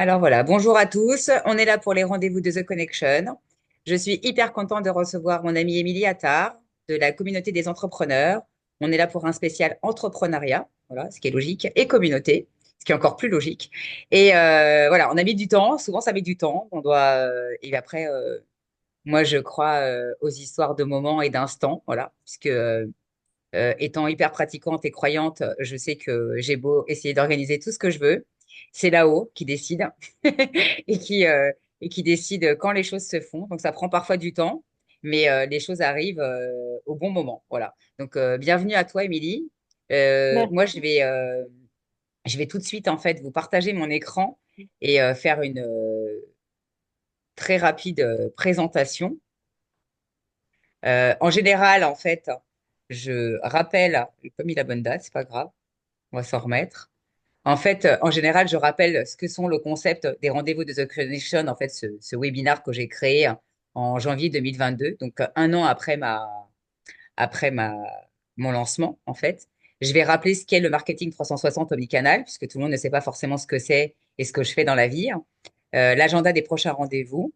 Alors voilà, bonjour à tous. On est là pour les rendez-vous de The Connection. Je suis hyper contente de recevoir mon amie Émilie Attard de la communauté des entrepreneurs. On est là pour un spécial entrepreneuriat, voilà, ce qui est logique, et communauté, ce qui est encore plus logique. Et voilà, on a mis du temps, souvent ça met du temps. Et après, moi je crois aux histoires de moments et d'instants, voilà, puisque étant hyper pratiquante et croyante, je sais que j'ai beau essayer d'organiser tout ce que je veux, c'est là-haut qui décide et qui décide quand les choses se font. Donc ça prend parfois du temps, mais les choses arrivent au bon moment. Voilà. Donc bienvenue à toi, Émilie. Moi, Merci. je vais tout de suite en fait vous partager mon écran et faire une très rapide présentation. En général, en fait, je rappelle, j'ai pas mis la bonne date, c'est pas grave. On va s'en remettre. En fait, en général, je rappelle ce que sont le concept des rendez-vous de The Connection, en fait, ce webinaire que j'ai créé en janvier 2022, donc un an après mon lancement, en fait. Je vais rappeler ce qu'est le marketing 360 omnicanal, puisque tout le monde ne sait pas forcément ce que c'est et ce que je fais dans la vie. L'agenda des prochains rendez-vous.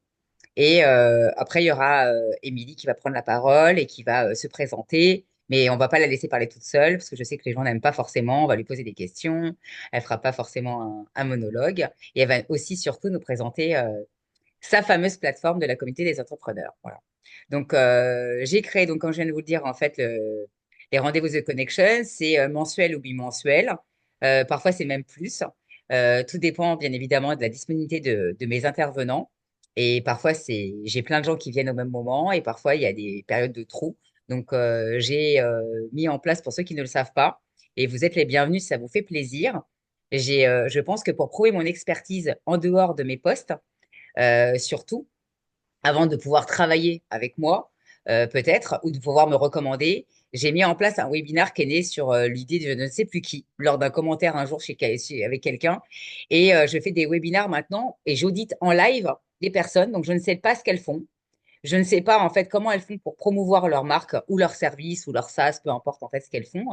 Et après, il y aura Émilie qui va prendre la parole et qui va se présenter. Mais on va pas la laisser parler toute seule parce que je sais que les gens n'aiment pas forcément. On va lui poser des questions. Elle fera pas forcément un monologue. Et elle va aussi surtout nous présenter sa fameuse plateforme de la communauté des entrepreneurs. Voilà. Donc, j'ai créé, donc, comme je viens de vous le dire, en fait, les rendez-vous The Connection. C'est mensuel ou bimensuel. Parfois, c'est même plus. Tout dépend, bien évidemment, de la disponibilité de mes intervenants. Et parfois, j'ai plein de gens qui viennent au même moment et parfois, il y a des périodes de trous. Donc, j'ai mis en place, pour ceux qui ne le savent pas, et vous êtes les bienvenus si ça vous fait plaisir. Je pense que pour prouver mon expertise en dehors de mes postes, surtout, avant de pouvoir travailler avec moi, peut-être, ou de pouvoir me recommander, j'ai mis en place un webinaire qui est né sur l'idée de je ne sais plus qui, lors d'un commentaire un jour avec quelqu'un. Et je fais des webinaires maintenant et j'audite en live les personnes. Donc, je ne sais pas ce qu'elles font. Je ne sais pas en fait comment elles font pour promouvoir leur marque ou leur service ou leur SaaS, peu importe en fait ce qu'elles font.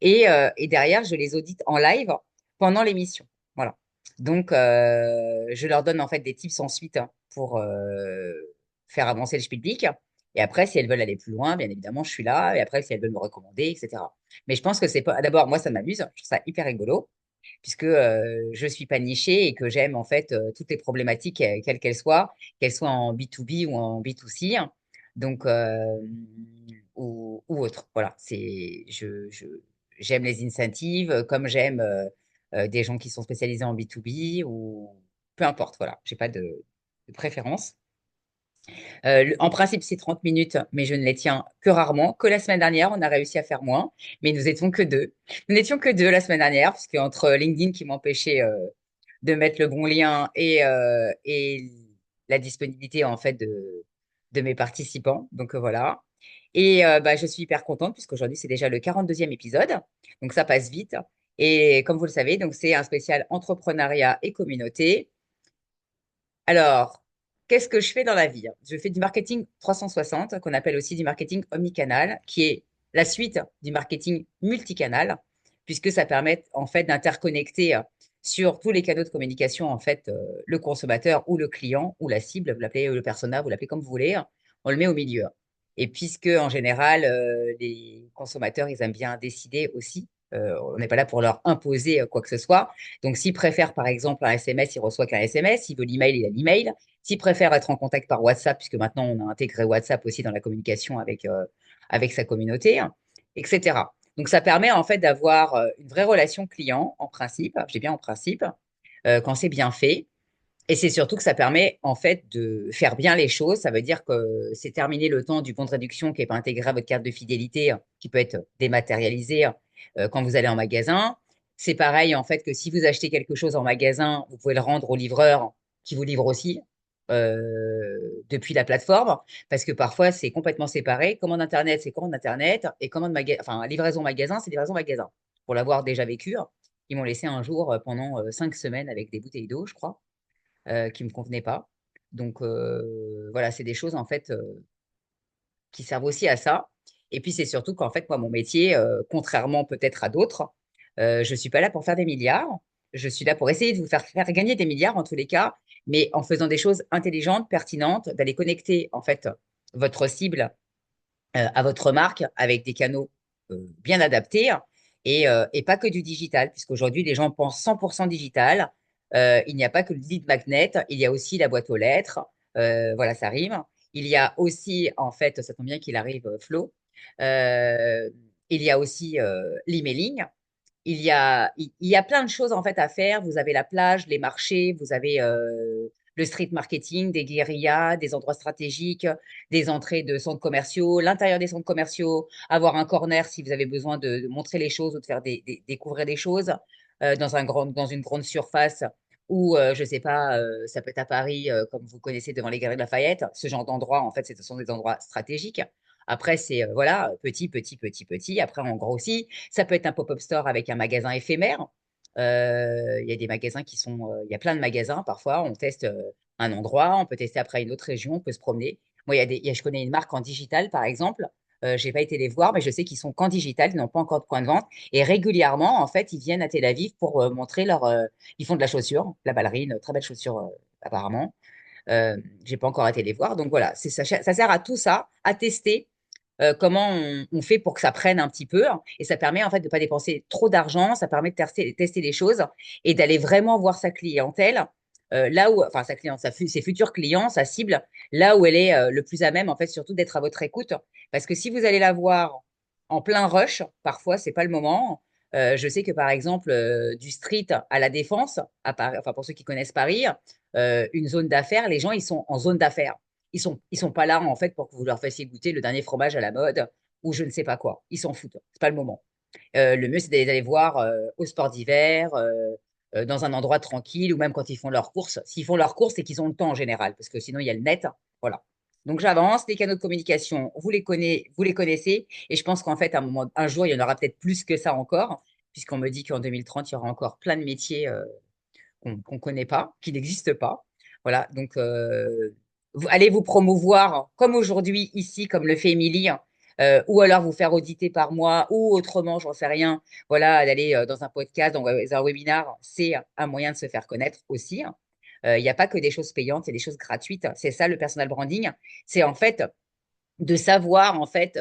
Et derrière, je les audite en live pendant l'émission. Voilà. Donc, je leur donne en fait des tips ensuite pour faire avancer le public. Et après, si elles veulent aller plus loin, bien évidemment, je suis là. Et après, si elles veulent me recommander, etc. Mais je pense que c'est pas. D'abord, moi, ça m'amuse. Je trouve ça hyper rigolo puisque je suis pas nichée et que j'aime en fait toutes les problématiques, quelles qu'elles soient en B2B ou en B2C, hein. Donc, ou autre. Voilà, j'aime les incentives, comme j'aime des gens qui sont spécialisés en B2B ou peu importe. Voilà, j'ai pas de préférence. En principe, c'est 30 minutes, mais je ne les tiens que rarement. Que la semaine dernière, on a réussi à faire moins, mais nous étions que deux. Nous n'étions que deux la semaine dernière, puisque entre LinkedIn qui m'empêchait de mettre le bon lien et la disponibilité en fait de mes participants. Donc voilà. Et bah, je suis hyper contente, puisqu'aujourd'hui, c'est déjà le 42e épisode. Donc ça passe vite. Et comme vous le savez, donc c'est un spécial entrepreneuriat et communauté. Alors, qu'est-ce que je fais dans la vie? Je fais du marketing 360, qu'on appelle aussi du marketing omnicanal, qui est la suite du marketing multicanal, puisque ça permet en fait d'interconnecter sur tous les canaux de communication en fait le consommateur ou le client ou la cible, vous l'appelez le persona, vous l'appelez comme vous voulez, on le met au milieu. Et puisque en général les consommateurs ils aiment bien décider aussi, on n'est pas là pour leur imposer quoi que ce soit. Donc, s'il préfère, par exemple, un SMS, il reçoit qu'un SMS. S'il veut l'email, il a l'email. S'il préfère être en contact par WhatsApp, puisque maintenant on a intégré WhatsApp aussi dans la communication avec sa communauté, hein, etc. Donc, ça permet en fait d'avoir une vraie relation client, en principe, je dis bien en principe, quand c'est bien fait. Et c'est surtout que ça permet en fait de faire bien les choses. Ça veut dire que c'est terminé le temps du bon de réduction qui n'est pas intégré à votre carte de fidélité, qui peut être dématérialisé quand vous allez en magasin. C'est pareil en fait que si vous achetez quelque chose en magasin, vous pouvez le rendre au livreur qui vous livre aussi depuis la plateforme, parce que parfois c'est complètement séparé. Commande internet, c'est commande internet, et enfin livraison magasin, c'est livraison magasin. Pour l'avoir déjà vécu, ils m'ont laissé un jour pendant 5 semaines avec des bouteilles d'eau, je crois qui me convenaient pas. Donc voilà, c'est des choses en fait qui servent aussi à ça. Et puis c'est surtout qu'en fait, moi, mon métier, contrairement peut-être à d'autres, je suis pas là pour faire des milliards. Je suis là pour essayer de vous faire gagner des milliards en tous les cas, mais en faisant des choses intelligentes, pertinentes, d'aller connecter en fait votre cible à votre marque avec des canaux bien adaptés et pas que du digital, puisqu'aujourd'hui, les gens pensent 100% digital. Il n'y a pas que le lead magnet, il y a aussi la boîte aux lettres. Voilà, ça rime. Il y a aussi, en fait, ça tombe bien qu'il arrive, Flo. Euh, il y a aussi l'emailing. Il y a plein de choses en fait à faire. Vous avez la plage, les marchés, vous avez le street marketing, des guérillas, des endroits stratégiques, des entrées de centres commerciaux, l'intérieur des centres commerciaux, avoir un corner si vous avez besoin de montrer les choses ou de faire découvrir des choses dans une grande surface ou je sais pas, ça peut être à Paris comme vous connaissez devant les Galeries de Lafayette. Ce genre d'endroits en fait, ce sont des endroits stratégiques. Après, c'est voilà, petit, petit, petit, petit. Après, on grossit. Ça peut être un pop-up store avec un magasin éphémère. Il y a des magasins il y a plein de magasins. Parfois, on teste un endroit, on peut tester après une autre région, on peut se promener. Moi, je connais une marque en digital, par exemple. J'ai pas été les voir, mais je sais qu'ils sont qu'en digital, ils n'ont pas encore de point de vente. Et régulièrement, en fait, ils viennent à Tel Aviv pour montrer ils font de la chaussure, la ballerine, très belle chaussure apparemment. J'ai pas encore été les voir. Donc voilà, ça sert à tout ça, à tester comment on fait pour que ça prenne un petit peu. Et ça permet en fait de ne pas dépenser trop d'argent, ça permet de tester les choses et d'aller vraiment voir sa clientèle, là où, enfin sa cliente, ses futurs clients, sa cible, là où elle est le plus à même en fait, surtout d'être à votre écoute. Parce que si vous allez la voir en plein rush, parfois c'est pas le moment. Je sais que par exemple du street à la Défense, à Paris, enfin pour ceux qui connaissent Paris, une zone d'affaires, les gens ils sont en zone d'affaires. Ils sont pas là en fait pour que vous leur fassiez goûter le dernier fromage à la mode ou je ne sais pas quoi. Ils s'en foutent. C'est pas le moment. Le mieux c'est d'aller voir au sport d'hiver, dans un endroit tranquille ou même quand ils font leurs courses. S'ils font leurs courses, c'est qu'ils ont le temps en général parce que sinon il y a le net. Voilà. Donc j'avance. Les canaux de communication, vous les connaissez et je pense qu'en fait un jour il y en aura peut-être plus que ça encore puisqu'on me dit qu'en 2030 il y aura encore plein de métiers qu'on connaît pas, qui n'existent pas. Voilà, donc allez vous promouvoir comme aujourd'hui ici, comme le fait Émilie, ou alors vous faire auditer par moi, ou autrement, j'en sais rien. Voilà, d'aller dans un podcast, dans un webinar, c'est un moyen de se faire connaître aussi. Il n'y a pas que des choses payantes, il y a des choses gratuites. C'est ça le personal branding. C'est en fait de savoir en fait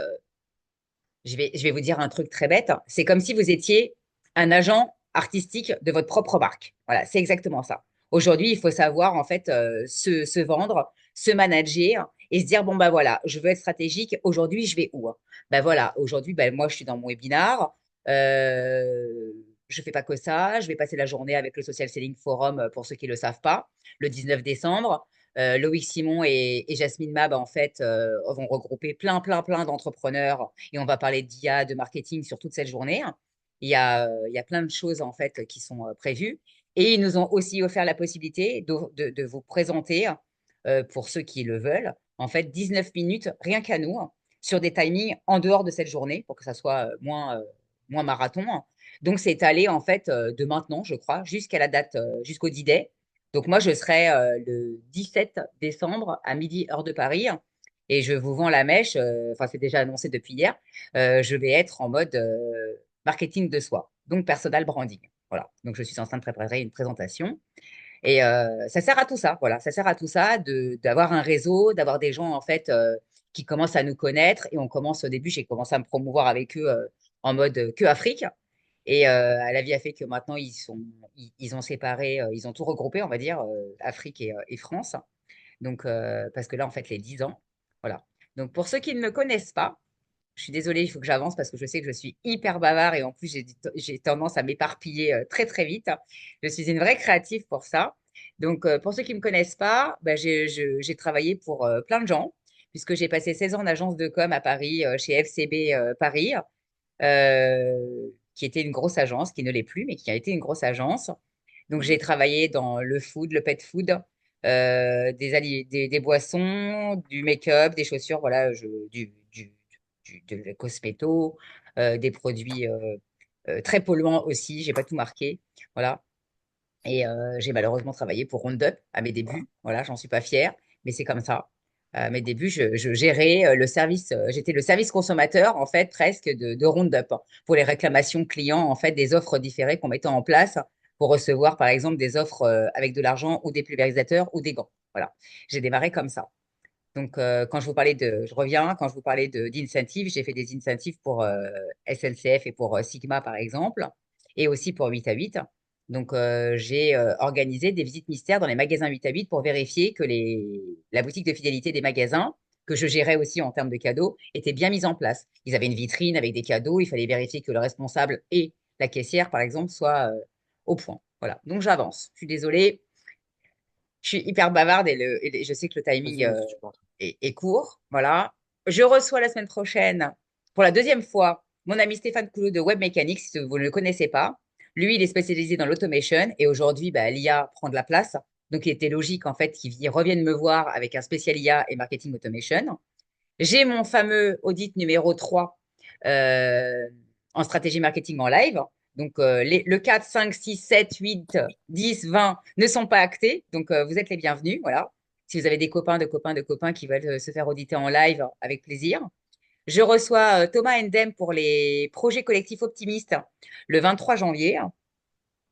je vais vous dire un truc très bête. C'est comme si vous étiez un agent artistique de votre propre marque. Voilà, c'est exactement ça. Aujourd'hui, il faut savoir en fait se vendre, se manager et se dire bon bah voilà, je veux être stratégique. Aujourd'hui, je vais où? Ben voilà, aujourd'hui, ben moi je suis dans mon webinar. Je fais pas que ça. Je vais passer la journée avec le Social Selling Forum pour ceux qui le savent pas, le 19 décembre. Loïc Simon et Jasmine Mab, en fait, vont regrouper plein, plein, plein d'entrepreneurs et on va parler d'IA, de marketing sur toute cette journée. Il y a plein de choses, en fait, qui sont prévues. Et ils nous ont aussi offert la possibilité de vous présenter, pour ceux qui le veulent, en fait, 19 minutes, rien qu'à nous, sur des timings en dehors de cette journée pour que ça soit moins marathon. Donc, c'est allé, en fait, de maintenant, je crois, jusqu'à la date, jusqu'au D-Day. Donc moi, je serai le 17 décembre à midi, heure de Paris. Et je vous vends la mèche. Enfin, c'est déjà annoncé depuis hier. Je vais être en mode marketing de soi, donc personal branding. Voilà. Donc je suis en train de préparer une présentation. Et ça sert à tout ça. Voilà, ça sert à tout ça d'avoir un réseau, d'avoir des gens en fait qui commencent à nous connaître. Et on commence au début, j'ai commencé à me promouvoir avec eux en mode que Afrique. Et la vie a fait que maintenant, ils ont séparé, ils ont tout regroupé, on va dire, Afrique et France. Donc, parce que là, en fait, les 10 ans, voilà. Donc, pour ceux qui ne me connaissent pas, je suis désolée, il faut que j'avance parce que je sais que je suis hyper bavard et en plus, j'ai tendance à m'éparpiller très, très vite. Je suis une vraie créative pour ça. Donc, pour ceux qui ne me connaissent pas, bah, j'ai travaillé pour plein de gens puisque j'ai passé 16 ans en agence de com à Paris, chez FCB Paris qui était une grosse agence, qui ne l'est plus, mais qui a été une grosse agence. Donc, j'ai travaillé dans le food, le pet food, des boissons, du make-up, des chaussures, voilà, de cosméto, des produits très polluants aussi. J'ai pas tout marqué, voilà. Et j'ai malheureusement travaillé pour Roundup à mes débuts. Voilà, j'en suis pas fière, mais c'est comme ça. À mes débuts, je gérais le service, j'étais le service consommateur, en fait, presque de Roundup, hein, pour les réclamations clients, en fait, des offres différées qu'on mettait en place pour recevoir, par exemple, des offres avec de l'argent ou des pulvérisateurs ou des gants. Voilà, j'ai démarré comme ça. Donc, quand je vous parlais je reviens, quand je vous parlais d'incentives, j'ai fait des incentives pour SNCF et pour Sigma, par exemple, et aussi pour 8 à 8. Donc, j'ai organisé des visites mystères dans les magasins 8 à 8 pour vérifier que la boutique de fidélité des magasins, que je gérais aussi en termes de cadeaux, était bien mise en place. Ils avaient une vitrine avec des cadeaux, il fallait vérifier que le responsable et la caissière, par exemple, soient au point. Voilà, donc j'avance. Je suis désolée, je suis hyper bavarde et je sais que le timing Vas-y, vas-y, tu peux. est court. Voilà. Je reçois la semaine prochaine, pour la deuxième fois, mon ami Stéphane Coulot de Web Mechanics, si vous ne le connaissez pas. Lui, il est spécialisé dans l'automation et aujourd'hui, bah, l'IA prend de la place. Donc, il était logique, en fait, qu'il revienne me voir avec un spécial IA et marketing automation. J'ai mon fameux audit numéro 3 euh, en stratégie marketing en live. Donc, le 4, 5, 6, 7, 8, 10, 20 ne sont pas actés. Donc, vous êtes les bienvenus. Voilà. Si vous avez des copains, de copains, de copains qui veulent se faire auditer en live, avec plaisir. Je reçois Thomas Endem pour les projets collectifs optimistes le 23 janvier.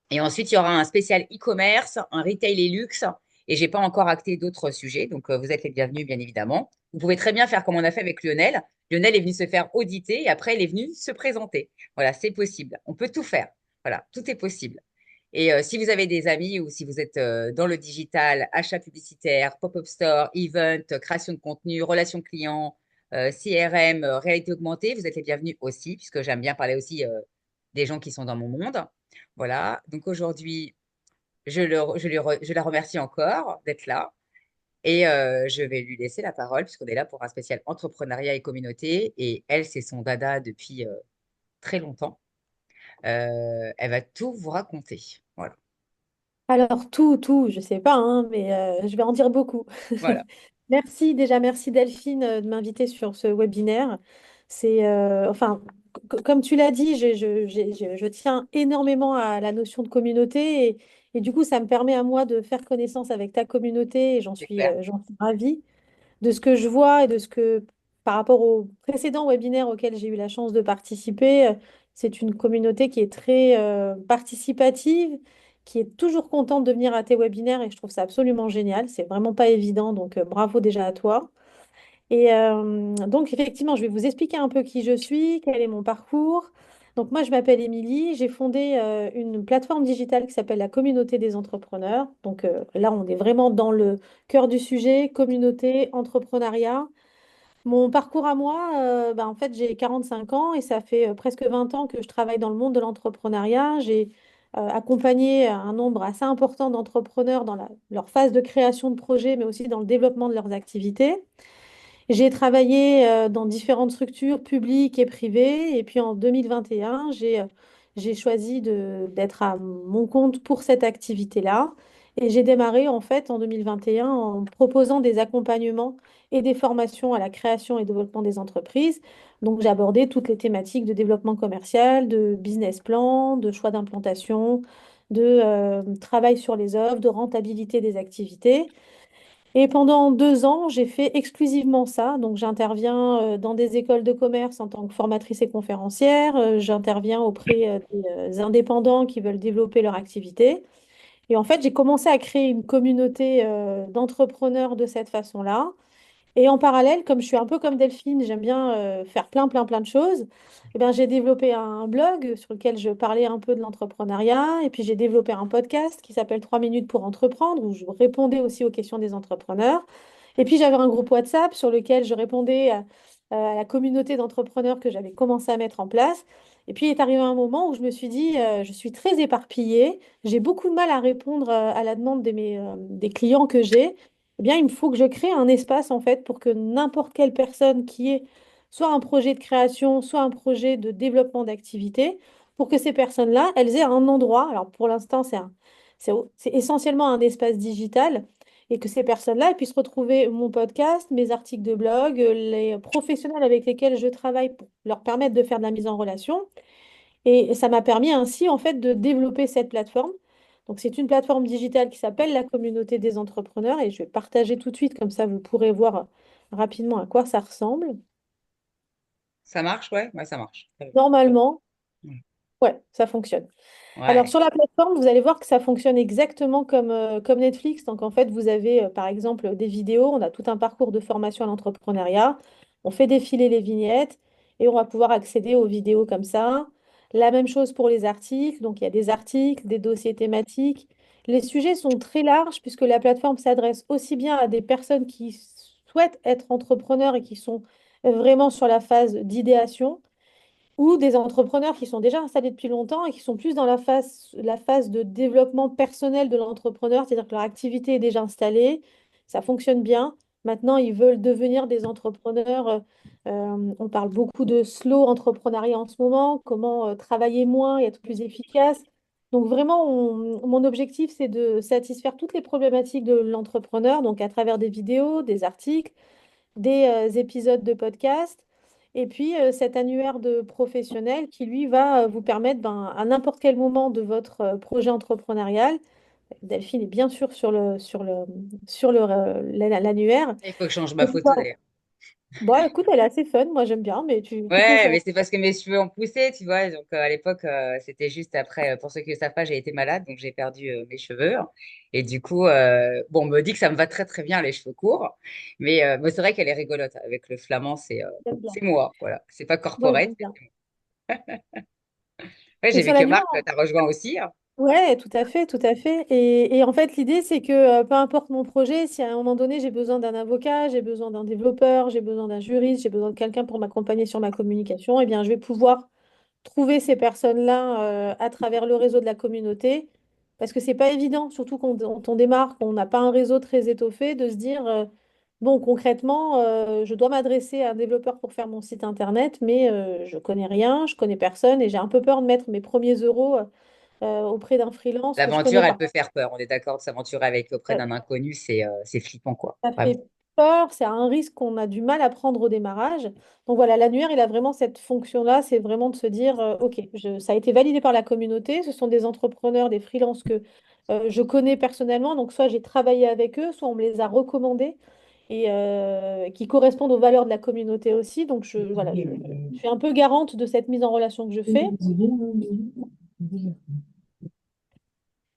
Et ensuite, il y aura un spécial e-commerce, un retail et luxe. Et j'ai pas encore acté d'autres sujets. Donc, vous êtes les bienvenus, bien évidemment. Vous pouvez très bien faire comme on a fait avec Lionel. Lionel est venu se faire auditer et après, il est venu se présenter. Voilà, c'est possible. On peut tout faire. Voilà, tout est possible. Et si vous avez des amis ou si vous êtes dans le digital, achat publicitaire, pop-up store, event, création de contenu, relations clients, CRM, réalité augmentée, vous êtes les bienvenus aussi, puisque j'aime bien parler aussi des gens qui sont dans mon monde. Voilà, donc aujourd'hui, je la remercie encore d'être là et je vais lui laisser la parole puisqu'on est là pour un spécial entrepreneuriat et communauté et elle, c'est son dada depuis très longtemps. Elle va tout vous raconter. Voilà, Alors, tout, je sais pas, hein, mais je vais en dire beaucoup. voilà, Merci, déjà, merci Delphine de m'inviter sur ce webinaire. C'est, enfin, comme tu l'as dit, je tiens énormément à la notion de communauté et du coup, ça me permet à moi de faire connaissance avec ta communauté et c'est clair. j'en suis ravie. De ce que je vois et de ce que, par rapport au précédent webinaire auquel j'ai eu la chance de participer, c'est une communauté qui est très participative, qui est toujours contente de venir à tes webinaires et je trouve ça absolument génial. C'est vraiment pas évident, donc bravo déjà à toi. Et donc, effectivement, je vais vous expliquer un peu qui je suis, quel est mon parcours. Donc, moi, je m'appelle Émilie. J'ai fondé une plateforme digitale qui s'appelle la Communauté des entrepreneurs. Donc, là, on est vraiment dans le cœur du sujet, communauté, entrepreneuriat. Mon parcours à moi, en fait, j'ai 45 ans et ça fait presque 20 ans que je travaille dans le monde de l'entrepreneuriat. J'ai accompagné un nombre assez important d'entrepreneurs dans leur phase de création de projets, mais aussi dans le développement de leurs activités. J'ai travaillé dans différentes structures publiques et privées. Et puis en 2021, j'ai choisi d'être à mon compte pour cette activité-là. Et j'ai démarré en fait en 2021 en proposant des accompagnements et des formations à la création et développement des entreprises. Donc j'ai abordé toutes les thématiques de développement commercial, de business plan, de choix d'implantation, de travail sur les offres, de rentabilité des activités. Et pendant 2 ans, j'ai fait exclusivement ça. Donc, j'interviens dans des écoles de commerce en tant que formatrice et conférencière. J'interviens auprès des indépendants qui veulent développer leur activité. Et en fait, j'ai commencé à créer une communauté d'entrepreneurs de cette façon-là. Et en parallèle, comme je suis un peu comme Delphine, j'aime bien faire plein de choses. Eh bien, j'ai développé un blog sur lequel je parlais un peu de l'entrepreneuriat. Et puis, j'ai développé un podcast qui s'appelle 3 minutes pour entreprendre, où je répondais aussi aux questions des entrepreneurs. Et puis, j'avais un groupe WhatsApp sur lequel je répondais à la communauté d'entrepreneurs que j'avais commencé à mettre en place. Et puis, il est arrivé un moment où je me suis dit, je suis très éparpillée. J'ai beaucoup de mal à répondre à la demande des clients que j'ai. Eh bien, il me faut que je crée un espace en fait pour que n'importe quelle personne qui ait soit un projet de création, soit un projet de développement d'activité, pour que ces personnes-là, elles aient un endroit. Alors pour l'instant, c'est essentiellement un espace digital et que ces personnes-là elles puissent retrouver mon podcast, mes articles de blog, les professionnels avec lesquels je travaille pour leur permettre de faire de la mise en relation. Et ça m'a permis ainsi, en fait, de développer cette plateforme. Donc, c'est une plateforme digitale qui s'appelle la communauté des entrepreneurs et je vais partager tout de suite, comme ça vous pourrez voir rapidement à quoi ça ressemble. Ça marche, ouais, ouais, ça marche. Très bien. Normalement, Ouais. Ouais, ça fonctionne. Alors, Ouais. sur la plateforme, vous allez voir que ça fonctionne exactement comme Netflix. Donc, en fait, vous avez, par exemple, des vidéos. On a tout un parcours de formation à l'entrepreneuriat. On fait défiler les vignettes et on va pouvoir accéder aux vidéos comme ça. La même chose pour les articles. Donc, il y a des articles, des dossiers thématiques. Les sujets sont très larges puisque la plateforme s'adresse aussi bien à des personnes qui souhaitent être entrepreneurs et qui sont vraiment sur la phase d'idéation ou des entrepreneurs qui sont déjà installés depuis longtemps et qui sont plus dans la phase de développement personnel de l'entrepreneur, c'est-à-dire que leur activité est déjà installée, ça fonctionne bien. Maintenant, ils veulent devenir des entrepreneurs. On parle beaucoup de slow entrepreneuriat en ce moment, comment travailler moins et être plus efficace. Donc vraiment, mon objectif, c'est de satisfaire toutes les problématiques de l'entrepreneur, donc à travers des vidéos, des articles, des épisodes de podcast, et puis cet annuaire de professionnel qui, lui, va vous permettre, ben, à n'importe quel moment de votre projet entrepreneurial, Delphine est bien sûr sur l'annuaire. Il faut que je change ma photo d'ailleurs. Bon, écoute, elle est assez fun, moi j'aime bien, mais tu peux Ouais, changer. mais c'est parce que mes cheveux ont poussé, tu vois. Donc à l'époque, c'était juste après, pour ceux qui ne savent pas, j'ai été malade, donc j'ai perdu mes cheveux. Et du coup, bon, on me dit que ça me va très très bien les cheveux courts. Mais c'est vrai qu'elle est rigolote. Avec le flamand, J'aime bien. c'est moi, voilà. C'est pas Moi, corporate. j'aime bien. Ouais, Et j'ai sur vu que l'annuaire, Marc t'a rejoint aussi, hein. ouais, tout à fait, tout à fait. Et en fait, l'idée, c'est que peu importe mon projet, si à un moment donné, j'ai besoin d'un avocat, j'ai besoin d'un développeur, j'ai besoin d'un juriste, j'ai besoin de quelqu'un pour m'accompagner sur ma communication, eh bien, je vais pouvoir trouver ces personnes-là à travers le réseau de la communauté. Parce que c'est pas évident, surtout quand on démarre, qu'on n'a pas un réseau très étoffé, de se dire, bon, concrètement, je dois m'adresser à un développeur pour faire mon site internet, mais je connais rien, je connais personne et j'ai un peu peur de mettre mes premiers euros auprès d'un freelance que je L'aventure, connais elle pas. peut faire peur. On est d'accord de s'aventurer avec auprès Euh, d'un inconnu, c'est flippant, quoi. Ça Vraiment. fait peur, c'est un risque qu'on a du mal à prendre au démarrage. Donc voilà, l'annuaire, il a vraiment cette fonction-là, c'est vraiment de se dire, OK, ça a été validé par la communauté, ce sont des entrepreneurs, des freelances que je connais personnellement, donc soit j'ai travaillé avec eux, soit on me les a recommandés et qui correspondent aux valeurs de la communauté aussi. Donc voilà, je suis un peu garante de cette mise en relation que je fais.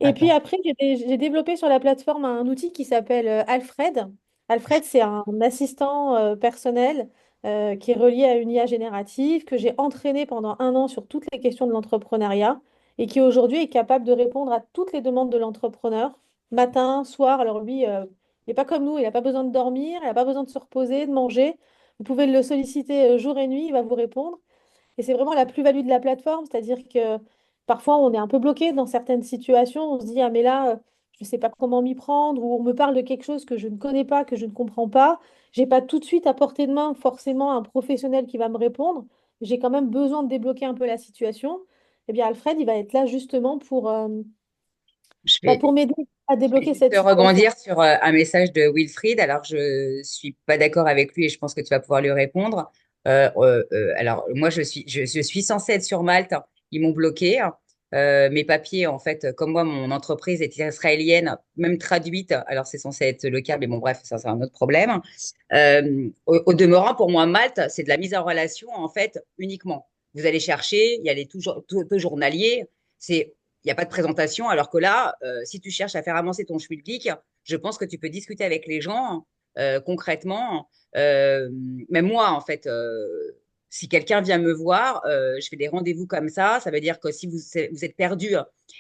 Et puis Attends. après, j'ai développé sur la plateforme un outil qui s'appelle Alfred. Alfred, c'est un assistant personnel qui est relié à une IA générative que j'ai entraîné pendant 1 an sur toutes les questions de l'entrepreneuriat et qui aujourd'hui est capable de répondre à toutes les demandes de l'entrepreneur, matin, soir. Alors lui, il n'est pas comme nous, il n'a pas besoin de dormir, il n'a pas besoin de se reposer, de manger. Vous pouvez le solliciter jour et nuit, il va vous répondre. Et c'est vraiment la plus-value de la plateforme, c'est-à-dire que parfois on est un peu bloqué dans certaines situations, on se dit, ah mais là, je ne sais pas comment m'y prendre, ou on me parle de quelque chose que je ne connais pas, que je ne comprends pas. J'ai pas tout de suite à portée de main forcément un professionnel qui va me répondre. J'ai quand même besoin de débloquer un peu la situation. Eh bien, Alfred, il va être là justement Je vais, pour m'aider à Je vais débloquer juste cette situation. rebondir sur un message de Wilfried. Alors, je suis pas d'accord avec lui et je pense que tu vas pouvoir lui répondre. Alors, moi, je suis censée être sur Malte. Ils m'ont bloqué. Mes papiers, en fait, comme moi, mon entreprise est israélienne, même traduite. Alors, c'est censé être le cas, mais bon, bref, ça, c'est un autre problème. Au demeurant, pour moi, Malte, c'est de la mise en relation, en fait, uniquement. Vous allez chercher, il y a les taux journaliers. Il n'y a pas de présentation, alors que là, si tu cherches à faire avancer ton schmilblick, je pense que tu peux discuter avec les gens concrètement. Même moi, en fait, si quelqu'un vient me voir, je fais des rendez-vous comme ça veut dire que si vous êtes perdu,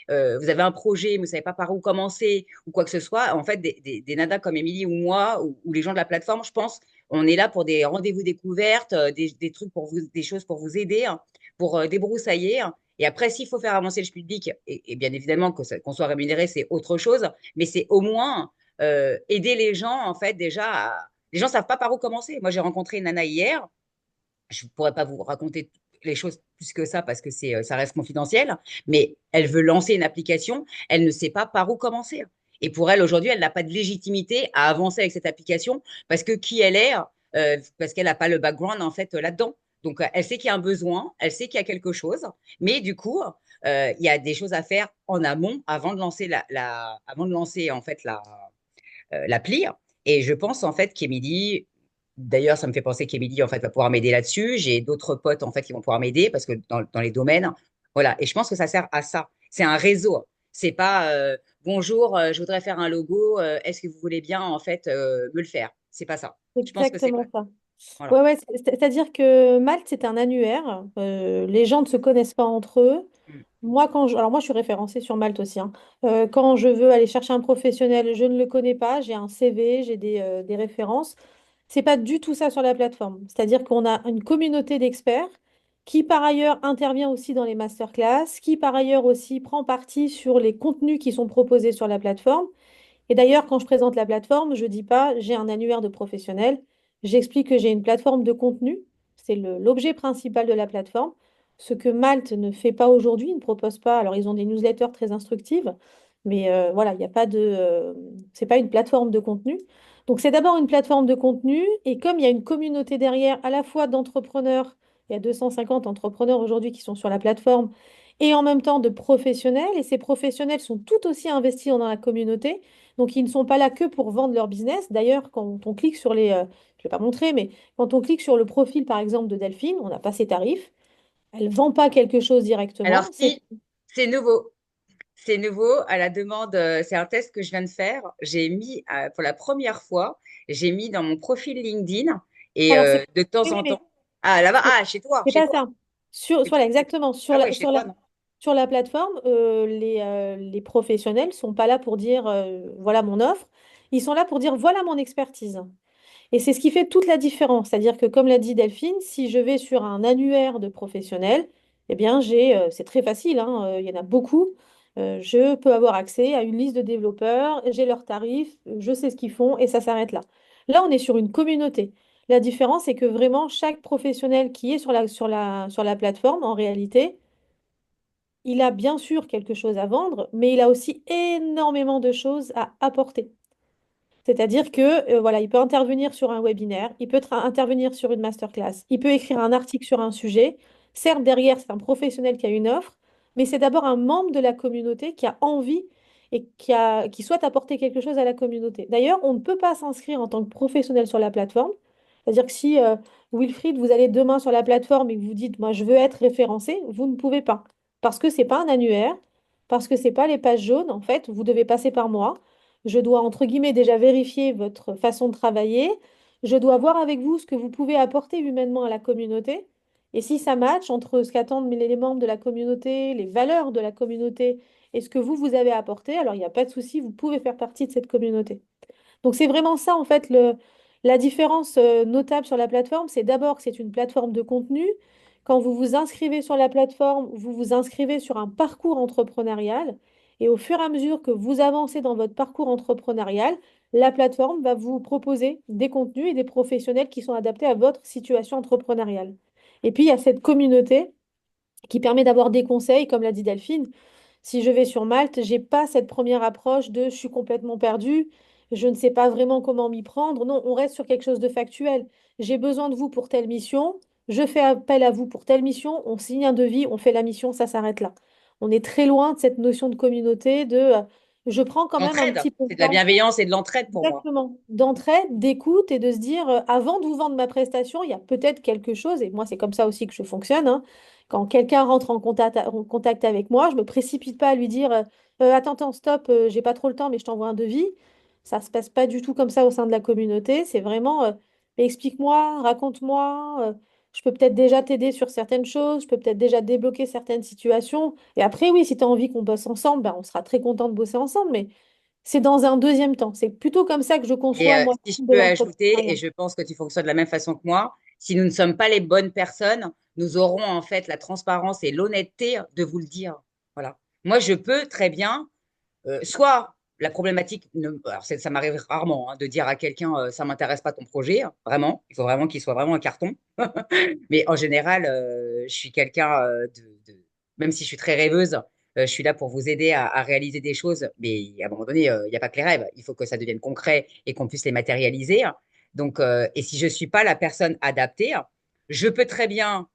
vous avez un projet, mais vous ne savez pas par où commencer ou quoi que ce soit, en fait, des nanas comme Émilie ou moi, ou les gens de la plateforme, je pense, on est là pour des rendez-vous découvertes, des trucs pour vous, des choses pour vous aider, hein, pour débroussailler, hein. Et après, s'il faut faire avancer le public, et bien évidemment qu'on soit rémunéré, c'est autre chose, mais c'est au moins aider les gens, en fait, déjà. Les gens ne savent pas par où commencer. Moi, j'ai rencontré une nana hier. Je ne pourrais pas vous raconter les choses plus que ça parce que ça reste confidentiel, mais elle veut lancer une application, elle ne sait pas par où commencer. Et pour elle, aujourd'hui, elle n'a pas de légitimité à avancer avec cette application parce que qui elle est, parce qu'elle n'a pas le background, en fait, là-dedans. Donc, elle sait qu'il y a un besoin, elle sait qu'il y a quelque chose, mais du coup, il y a des choses à faire en amont avant de lancer avant de lancer en fait l'appli. Et je pense en fait qu'Emilie, d'ailleurs, ça me fait penser qu'Emilie en fait va pouvoir m'aider là-dessus. J'ai d'autres potes en fait qui vont pouvoir m'aider parce que dans les domaines, Voilà. Et je pense que ça sert à ça. C'est un réseau. C'est pas bonjour, je voudrais faire un logo. Est-ce que vous voulez bien en fait me le faire? C'est pas ça. Je pense que c'est pas. Exactement ça. Voilà. Ouais, ouais, c'est-à-dire que Malte, c'est un annuaire. Les gens ne se connaissent pas entre eux. Mm. Alors moi, je suis référencée sur Malte aussi, hein. Quand je veux aller chercher un professionnel, je ne le connais pas. J'ai un CV, j'ai des références. C'est pas du tout ça sur la plateforme. C'est-à-dire qu'on a une communauté d'experts qui, par ailleurs, intervient aussi dans les masterclass, qui, par ailleurs, aussi prend parti sur les contenus qui sont proposés sur la plateforme. Et d'ailleurs, quand je présente la plateforme, je ne dis pas j'ai un annuaire de professionnels. J'explique que j'ai une plateforme de contenu. C'est l'objet principal de la plateforme. Ce que Malte ne fait pas aujourd'hui, ne propose pas. Alors, ils ont des newsletters très instructives, mais voilà, il n'y a pas de. C'est pas une plateforme de contenu. Donc, c'est d'abord une plateforme de contenu. Et comme il y a une communauté derrière, à la fois d'entrepreneurs, il y a 250 entrepreneurs aujourd'hui qui sont sur la plateforme, et en même temps de professionnels. Et ces professionnels sont tout aussi investis dans la communauté. Donc, ils ne sont pas là que pour vendre leur business. D'ailleurs, quand on clique sur les, je ne vais pas montrer, mais quand on clique sur le profil, par exemple, de Delphine, on n'a pas ses tarifs. Elle ne vend pas quelque chose Alors directement. si, c'est nouveau. C'est nouveau à la demande. C'est un test que je viens de faire. J'ai mis pour la première fois, j'ai mis dans mon profil LinkedIn et Alors, de temps oui, oui, en mais temps. Ah là-bas, ah chez toi, c'est chez pas toi. ça. Voilà, exactement. Ah ouais, chez toi non. Sur la plateforme, les professionnels ne sont pas là pour dire voilà mon offre. Ils sont là pour dire voilà mon expertise. Et c'est ce qui fait toute la différence. C'est-à-dire que, comme l'a dit Delphine, si je vais sur un annuaire de professionnels, eh bien, c'est très facile, hein, il y en a beaucoup. Je peux avoir accès à une liste de développeurs, j'ai leurs tarifs, je sais ce qu'ils font et ça s'arrête là. Là, on est sur une communauté. La différence, c'est que vraiment, chaque professionnel qui est sur la plateforme, en réalité, il a bien sûr quelque chose à vendre, mais il a aussi énormément de choses à apporter. C'est-à-dire que voilà, il peut intervenir sur un webinaire, il peut intervenir sur une masterclass, il peut écrire un article sur un sujet. Certes, derrière, c'est un professionnel qui a une offre, mais c'est d'abord un membre de la communauté qui a envie et qui souhaite apporter quelque chose à la communauté. D'ailleurs, on ne peut pas s'inscrire en tant que professionnel sur la plateforme. C'est-à-dire que si Wilfried, vous allez demain sur la plateforme et que vous dites, moi, je veux être référencé, vous ne pouvez pas. Parce que ce n'est pas un annuaire, parce que ce n'est pas les pages jaunes, en fait, vous devez passer par moi. Je dois, entre guillemets, déjà vérifier votre façon de travailler. Je dois voir avec vous ce que vous pouvez apporter humainement à la communauté. Et si ça match entre ce qu'attendent les membres de la communauté, les valeurs de la communauté et ce que vous avez apporté, alors il n'y a pas de souci, vous pouvez faire partie de cette communauté. Donc c'est vraiment ça, en fait, la différence notable sur la plateforme, c'est d'abord que c'est une plateforme de contenu. Quand vous vous inscrivez sur la plateforme, vous vous inscrivez sur un parcours entrepreneurial. Et au fur et à mesure que vous avancez dans votre parcours entrepreneurial, la plateforme va vous proposer des contenus et des professionnels qui sont adaptés à votre situation entrepreneuriale. Et puis, il y a cette communauté qui permet d'avoir des conseils, comme l'a dit Delphine. Si je vais sur Malte, j'ai pas cette première approche de je suis complètement perdu, je ne sais pas vraiment comment m'y prendre. Non, on reste sur quelque chose de factuel. J'ai besoin de vous pour telle mission, je fais appel à vous pour telle mission, on signe un devis, on fait la mission, ça s'arrête là. On est très loin de cette notion de communauté, je prends quand même un L'entraide, petit peu de c'est de la temps. bienveillance et de l'entraide pour moi. Exactement. D'entraide, d'écoute et de se dire, avant de vous vendre ma prestation, il y a peut-être quelque chose, et moi c'est comme ça aussi que je fonctionne, hein. Quand quelqu'un rentre en contact avec moi, je ne me précipite pas à lui dire, attends, attends, stop, j'ai pas trop le temps, mais je t'envoie un devis. Ça se passe pas du tout comme ça au sein de la communauté. C'est vraiment, mais explique-moi, raconte-moi, je peux peut-être déjà t'aider sur certaines choses, je peux peut-être déjà débloquer certaines situations. Et après, oui, si tu as envie qu'on bosse ensemble, ben, on sera très content de bosser ensemble, mais c'est dans un deuxième temps. C'est plutôt comme ça que je Et conçois, moi, si je de peux ajouter, et l'entrepreneuriat. je pense que tu fonctionnes de la même façon que moi, si nous ne sommes pas les bonnes personnes, nous aurons en fait la transparence et l'honnêteté de vous le dire. Voilà. Moi, je peux très bien, soit la problématique, alors ça m'arrive rarement de dire à quelqu'un, ça m'intéresse pas ton projet, hein, vraiment. Il faut vraiment qu'il soit vraiment un carton. Mais en général, je suis quelqu'un même si je suis très rêveuse, je suis là pour vous aider à réaliser des choses. Mais à un moment donné, il n'y a pas que les rêves. Il faut que ça devienne concret et qu'on puisse les matérialiser. Donc, et si je ne suis pas la personne adaptée, je peux très bien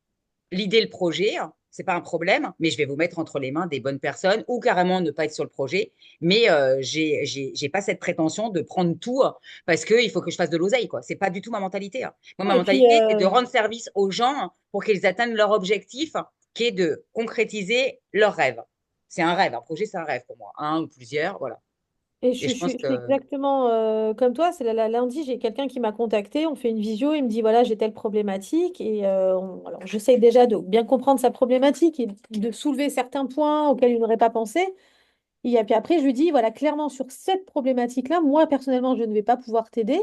l'idée, le projet, c'est pas un problème, mais je vais vous mettre entre les mains des bonnes personnes ou carrément ne pas être sur le projet. Mais j'ai pas cette prétention de prendre tout parce qu'il faut que je fasse de l'oseille, quoi. C'est pas du tout ma mentalité. Moi, Non, ma et puis, mentalité, c'est de rendre service aux gens pour qu'ils atteignent leur objectif qui est de concrétiser leur rêve. C'est un rêve, un projet, c'est un rêve pour moi, un ou plusieurs, voilà. Et Et je pense je suis que, exactement comme toi. C'est lundi, j'ai quelqu'un qui m'a contacté. On fait une visio. Il me dit, voilà, j'ai telle problématique. Et alors, j'essaye déjà de bien comprendre sa problématique et de soulever certains points auxquels il n'aurait pas pensé. Et puis après, je lui dis, voilà, clairement, sur cette problématique-là, moi, personnellement, je ne vais pas pouvoir t'aider.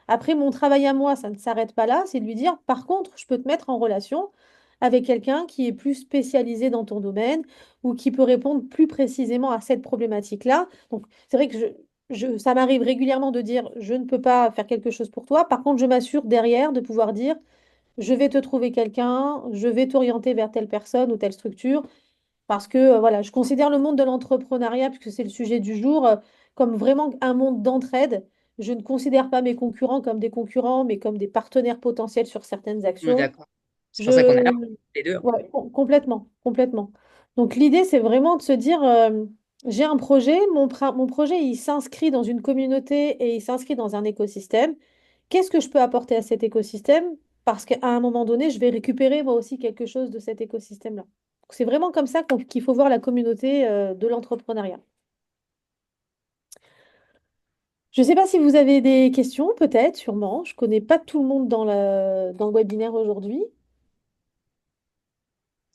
Après, mon travail à moi, ça ne s'arrête pas là. C'est de lui dire, par contre, je peux te mettre en relation avec quelqu'un qui est plus spécialisé dans ton domaine ou qui peut répondre plus précisément à cette problématique-là. Donc, c'est vrai que ça m'arrive régulièrement de dire, je ne peux pas faire quelque chose pour toi. Par contre, je m'assure derrière de pouvoir dire, je vais te trouver quelqu'un, je vais t'orienter vers telle personne ou telle structure. Parce que voilà, je considère le monde de l'entrepreneuriat, puisque c'est le sujet du jour, comme vraiment un monde d'entraide. Je ne considère pas mes concurrents comme des concurrents, mais comme des partenaires potentiels sur certaines on est actions. d'accord. C'est pour ça qu'on est là, Je... les deux. Ouais, complètement, complètement. Donc l'idée, c'est vraiment de se dire, j'ai un projet, mon projet, il s'inscrit dans une communauté et il s'inscrit dans un écosystème. Qu'est-ce que je peux apporter à cet écosystème? Parce qu'à un moment donné, je vais récupérer moi aussi quelque chose de cet écosystème-là. Donc, c'est vraiment comme ça qu'il faut voir la communauté, de l'entrepreneuriat. Je ne sais pas si vous avez des questions, peut-être, sûrement. Je ne connais pas tout le monde dans le webinaire aujourd'hui.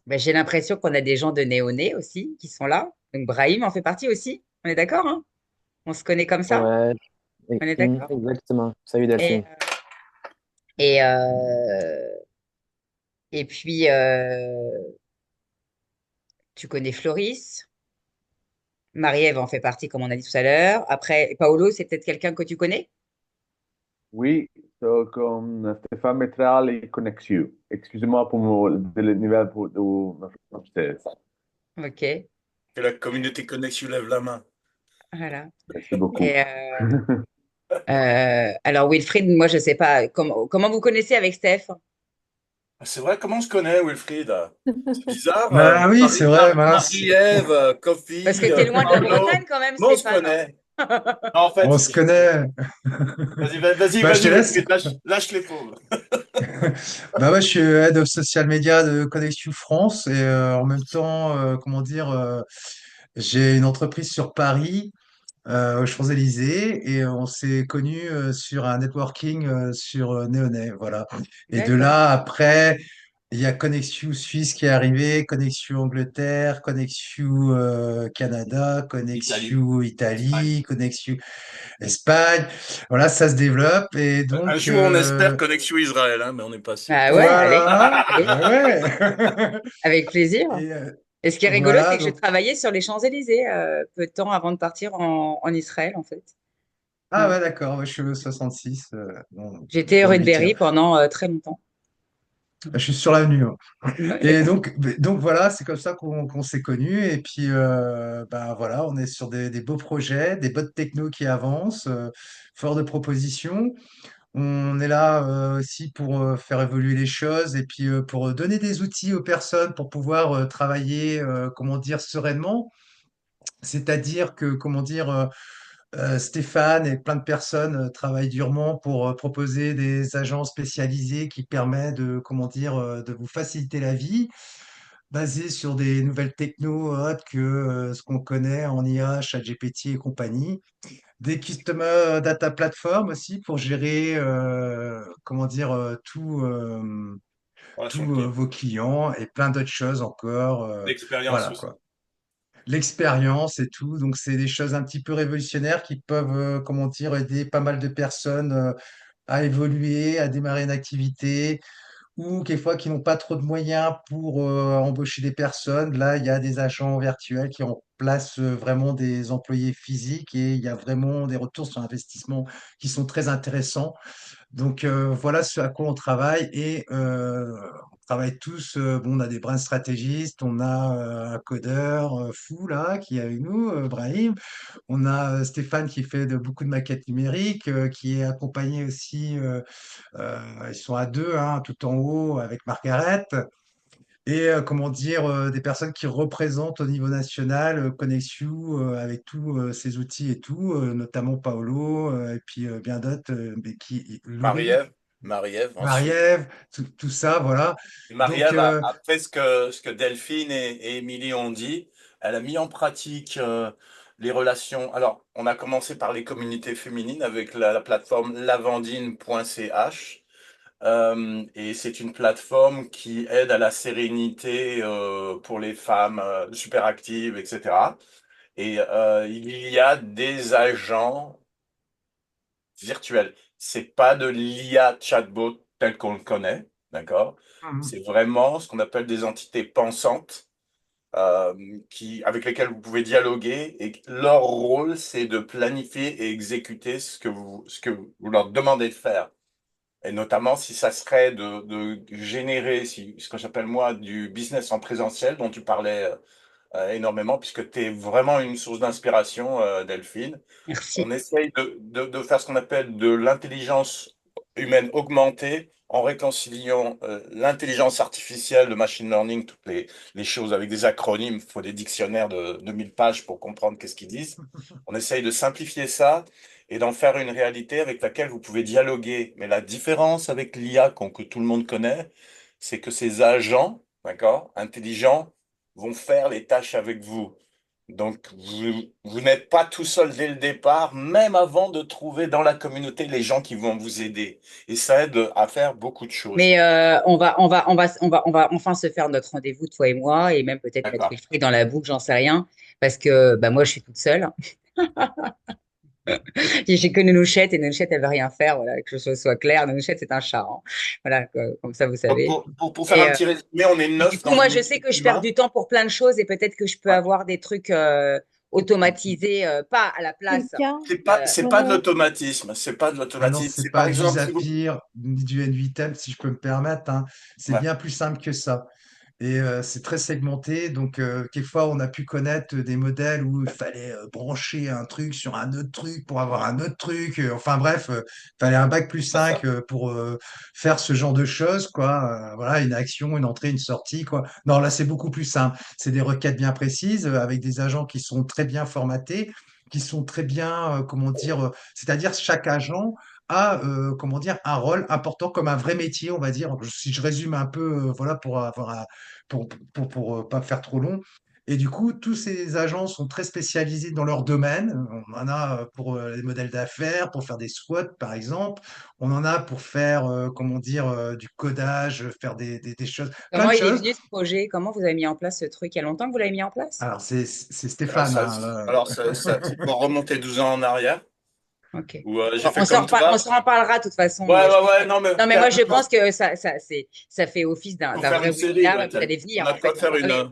Ben, j'ai l'impression qu'on a des gens de Néoné aussi qui sont là. Donc Brahim en fait partie aussi. On est d'accord, hein? On se connaît comme ça? Ouais, On est d'accord. exactement. Salut Et, Delphine. et, euh, et puis, tu connais Floris. Marie-Ève en fait partie, comme on a dit tout à l'heure. Après, Paolo, c'est peut-être quelqu'un que tu connais? Oui, con Stéphane Métral et Connexion. Excusez-moi pour le niveau de français. Ok, Que la communauté Connexion lève la main. voilà. Merci beaucoup. Et, alors, Wilfried, moi, je sais pas comment vous connaissez avec Steph? Ah, c'est vrai, comment on se connaît, Wilfried? C'est bizarre. Bah oui, c'est vrai, mince. Marie-Ève, Parce que Kofi, tu es loin de la Paolo. Bretagne quand même, Bon, on se Stéphane. connaît. Non, en fait, On se connaît. Bah, je te vas-y, laisse. Wilfried, lâche les pauvres. Bah ouais, je suis Head of Social Media de Connexion France et en même temps, comment dire, j'ai une entreprise sur Paris, aux Champs-Élysées et on s'est connus sur un networking sur Néonnet, voilà. Et de D'accord, là, après, il y a Connexion Suisse qui est arrivé, Connexion Angleterre, Connexion Canada, Italie. Connexion Espagne. Italie, Connexion Espagne. Voilà, ça se développe et Un donc jour, on espère Connexion Israël, hein, mais on n'est pas sûr. bah ouais, allez, voilà, allez, ouais, ouais. avec plaisir. Et Et ce qui est rigolo, voilà, c'est que je donc travaillais sur les Champs-Élysées peu de temps avant de partir en Israël, en fait. ah Ouais. ouais, d'accord, ouais, je suis au 66, bon, J'étais dans le rue de 8e. Berry pendant très longtemps. Je suis sur l'avenue, hein. Ouais, Et d'accord. donc voilà, c'est comme ça qu'on s'est connus. Et puis bah voilà, on est sur des beaux projets, des bonnes technos qui avancent, fort de propositions. On est là aussi pour faire évoluer les choses et puis pour donner des outils aux personnes pour pouvoir travailler, comment dire, sereinement. C'est-à-dire que, comment dire, Stéphane et plein de personnes travaillent durement pour proposer des agents spécialisés qui permettent de, comment dire, de vous faciliter la vie, basés sur des nouvelles techno autres que ce qu'on connaît en IA, ChatGPT et compagnie. Des Customer Data Platform aussi pour gérer, comment dire, Relation tous client. vos clients et plein d'autres choses encore. L'expérience Voilà aussi. quoi. L'expérience et tout. Donc, c'est des choses un petit peu révolutionnaires qui peuvent, comment dire, aider pas mal de personnes à évoluer, à démarrer une activité ou quelquefois qui n'ont pas trop de moyens pour embaucher des personnes. Là, il y a des agents virtuels qui remplacent vraiment des employés physiques et il y a vraiment des retours sur investissement qui sont très intéressants. Donc voilà ce à quoi on travaille et on travaille tous. Bon, on a des brain stratégistes, on a un codeur fou là qui est avec nous, Brahim. On a Stéphane qui fait beaucoup de maquettes numériques, qui est accompagné aussi. Ils sont à deux, hein, tout en haut avec Margaret. Et comment dire, des personnes qui représentent au niveau national Connexion avec tous ces outils et tout, notamment Paolo et puis bien d'autres, mais qui, Loury, Marie-Ève. Marie-Ève ensuite. Marie-Ève, tout ça, voilà. Et Donc, Marie-Ève, après ce que Delphine et Émilie ont dit, elle a mis en pratique les relations. Alors, on a commencé par les communautés féminines avec la plateforme lavandine.ch. Et c'est une plateforme qui aide à la sérénité pour les femmes super actives, etc. Et il y a des agents virtuels. C'est pas de l'IA chatbot tel qu'on le connaît, d'accord? Mhm. C'est vraiment ce qu'on appelle des entités pensantes euh, avec lesquelles vous pouvez dialoguer et leur rôle, c'est de planifier et exécuter ce que vous leur demandez de faire. Et notamment si ça serait de générer ce que j'appelle moi du business en présentiel dont tu parlais énormément, puisque tu es vraiment une source d'inspiration, Delphine. On Merci. essaye de faire ce qu'on appelle de l'intelligence humaine augmentée en réconciliant l'intelligence artificielle, le machine learning, toutes les choses avec des acronymes, il faut des dictionnaires de 1000 pages pour comprendre qu'est-ce qu'ils disent. On essaye de simplifier ça et d'en faire une réalité avec laquelle vous pouvez dialoguer. Mais la différence avec l'IA que tout le monde connaît, c'est que ces agents, d'accord, intelligents, vont faire les tâches avec vous. Donc, vous n'êtes pas tout seul dès le départ, même avant de trouver dans la communauté les gens qui vont vous aider. Et ça aide à faire beaucoup de choses. Mais on va enfin se faire notre rendez-vous, toi et moi, et même peut-être mettre D'accord. Wilfried dans la boucle, j'en sais rien, parce que bah, moi, je suis toute seule. J'ai que Nénouchette, et Nénouchette, elle veut rien faire, voilà, que ce soit clair. Nénouchette, c'est un chat, hein. Voilà, comme ça, vous Donc, savez. pour faire Et, un petit résumé, on est du 9 coup, dans moi, une je sais équipe que je perds humaine. du temps pour plein de choses, et peut-être que je peux Ouais. avoir des trucs automatisés, pas à la C'est le place. cas. C'est pas de Ouais. l'automatisme. C'est pas de ah non, l'automatisme. c'est C'est par pas du exemple si vous. Zapier ni du NVITEM, si je peux me permettre, hein. C'est Ouais. bien plus simple que ça. Et c'est très segmenté. Donc, quelquefois, on a pu connaître des modèles où il fallait brancher un truc sur un autre truc pour avoir un autre truc. Enfin, bref, il fallait un bac plus Pas 5 ça. pour faire ce genre de choses, quoi. Voilà, une action, une entrée, une sortie, quoi. Non, là, c'est beaucoup plus simple. C'est des requêtes bien précises avec des agents qui sont très bien formatés, qui sont très bien, comment dire, c'est-à-dire chaque agent a, comment dire, un rôle important comme un vrai métier, on va dire. Si je résume un peu, voilà, pour avoir pour pas faire trop long. Et du coup, tous ces agents sont très spécialisés dans leur domaine. On en a pour les modèles d'affaires, pour faire des SWOT, par exemple. On en a pour faire, comment dire, du codage, faire des choses, plein Comment de il est choses. venu ce projet? Comment vous avez mis en place ce truc? Il y a longtemps que vous l'avez mis en place? Alors, c'est Stéphane, hein, là. C'est pour remonter 12 ans en arrière, Ok. où j'ai fait comme On toi. s'en reparlera de toute façon, Ouais, mais ouais, ouais, non, mais non, mais moi je pense que ça fait office faut d'un faire vrai une série, webinaire et vous Gretel. allez On venir a en de quoi fait en faire une. parler.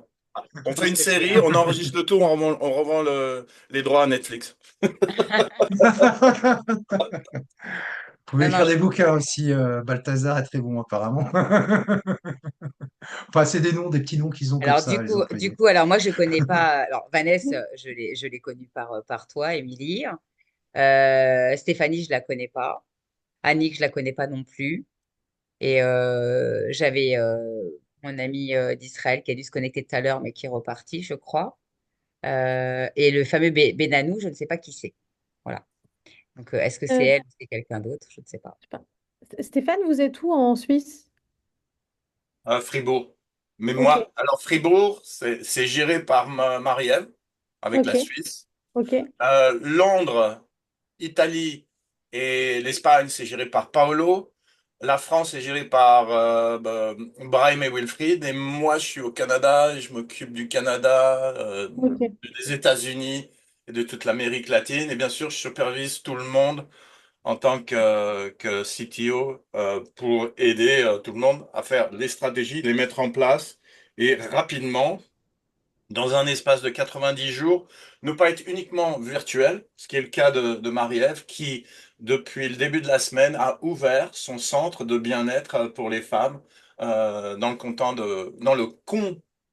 On fait Ce une serait bien. série, on enregistre le tout, on revend les droits à Netflix. Vous pouvez Non, non, écrire des bouquins aussi. Balthazar est très bon, apparemment. Enfin, c'est des noms, des petits noms qu'ils ont comme alors ça, les employés. alors moi je connais pas. Alors Vanessa, je l'ai connue par toi, Émilie. Stéphanie, je la connais pas. Annick, je la connais pas non plus. Et j'avais mon ami d'Israël qui a dû se connecter tout à l'heure, mais qui est reparti, je crois. Et le fameux Benanou, je ne sais pas qui c'est. Voilà. Donc, est-ce que c'est Euh, elle ou c'est quelqu'un d'autre? Je ne sais pas. je sais pas. Stéphane, vous êtes où en Suisse? Fribourg. Mais Ok, moi, alors Fribourg, c'est géré par Marie-Ève, avec ok, la Suisse. ok, Londres, Italie et l'Espagne, c'est géré par Paolo. La France est gérée par Brahim et Wilfried. Et moi, je suis au Canada et je m'occupe du Canada, ok. des États-Unis et de toute l'Amérique latine. Et bien sûr, je supervise tout le monde en tant que CTO pour aider tout le monde à faire les stratégies, les mettre en place et rapidement dans un espace de 90 jours, ne pas être uniquement virtuel, ce qui est le cas de Marie-Ève, qui, depuis le début de la semaine, a ouvert son centre de bien-être pour les femmes dans le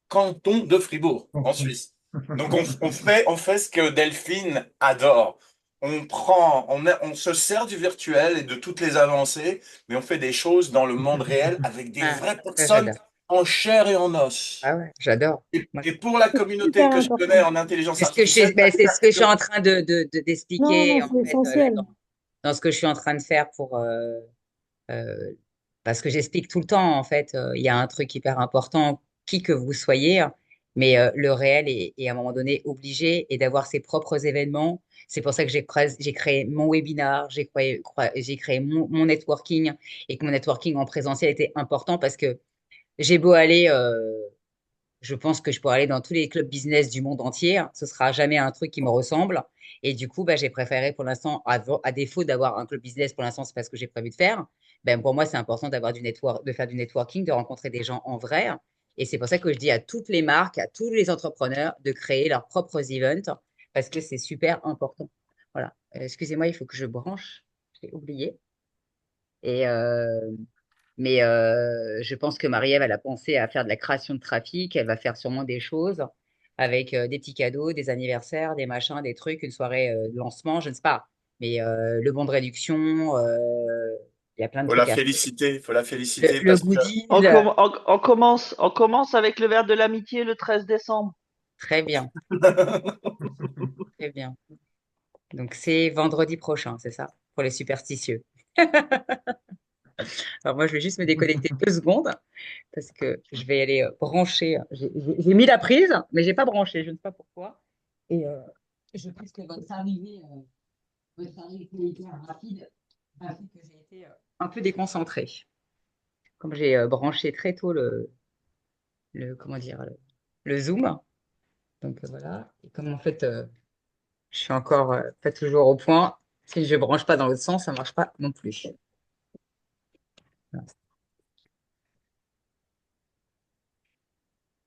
canton de Fribourg, en Suisse. Donc, on fait ce que Delphine adore. On se sert du virtuel et de toutes les avancées, mais on fait des choses dans le monde réel avec des Ah, vraies ça, personnes j'adore. en chair et en os. Ah ouais, j'adore. Moi, Et pour la C'est communauté super que je connais important. en intelligence c'est ce que artificielle, ça c'est ce que je suis capture. en train Non, d'expliquer, non, en c'est fait, là, essentiel. dans ce que je suis en train de faire Euh, Parce que j'explique tout le temps, en fait, il y a un truc hyper important, qui que vous soyez, mais le réel est à un moment donné obligé et d'avoir ses propres événements. C'est pour ça que j'ai créé mon webinar, j'ai créé mon networking et que mon networking en présentiel était important parce que j'ai beau aller, je pense que je pourrais aller dans tous les clubs business du monde entier. Ce sera jamais un truc qui me ressemble. Et du coup, bah, j'ai préféré pour l'instant, à défaut d'avoir un club business, pour l'instant, c'est pas ce que j'ai prévu de faire. Ben, pour moi, c'est important d'avoir de faire du networking, de rencontrer des gens en vrai. Et c'est pour ça que je dis à toutes les marques, à tous les entrepreneurs de créer leurs propres events parce que c'est super important. Voilà. Excusez-moi, il faut que je branche. J'ai oublié. Et, mais je pense que Marie-Ève, elle a pensé à faire de la création de trafic. Elle va faire sûrement des choses avec des petits cadeaux, des anniversaires, des machins, des trucs, une soirée de lancement, je ne sais pas. Mais le bon de réduction, il y a plein de Faut la trucs à faire. féliciter, faut la féliciter Le parce que goodies, On commence avec le verre de l'amitié le 13 décembre. très bien, très bien. Donc c'est vendredi prochain, c'est ça, pour les superstitieux. Alors moi, je vais juste me déconnecter 2 secondes parce que je vais aller brancher. J'ai mis la prise, mais j'ai pas branché, je ne sais pas pourquoi. Et je pense que votre arrivée est hyper rapide, ainsi que j'ai été un peu déconcentrée. Comme j'ai branché très tôt comment dire, le Zoom. Donc voilà. Et comme en fait, je suis encore pas toujours au point, si je branche pas dans l'autre sens, ça marche pas non plus.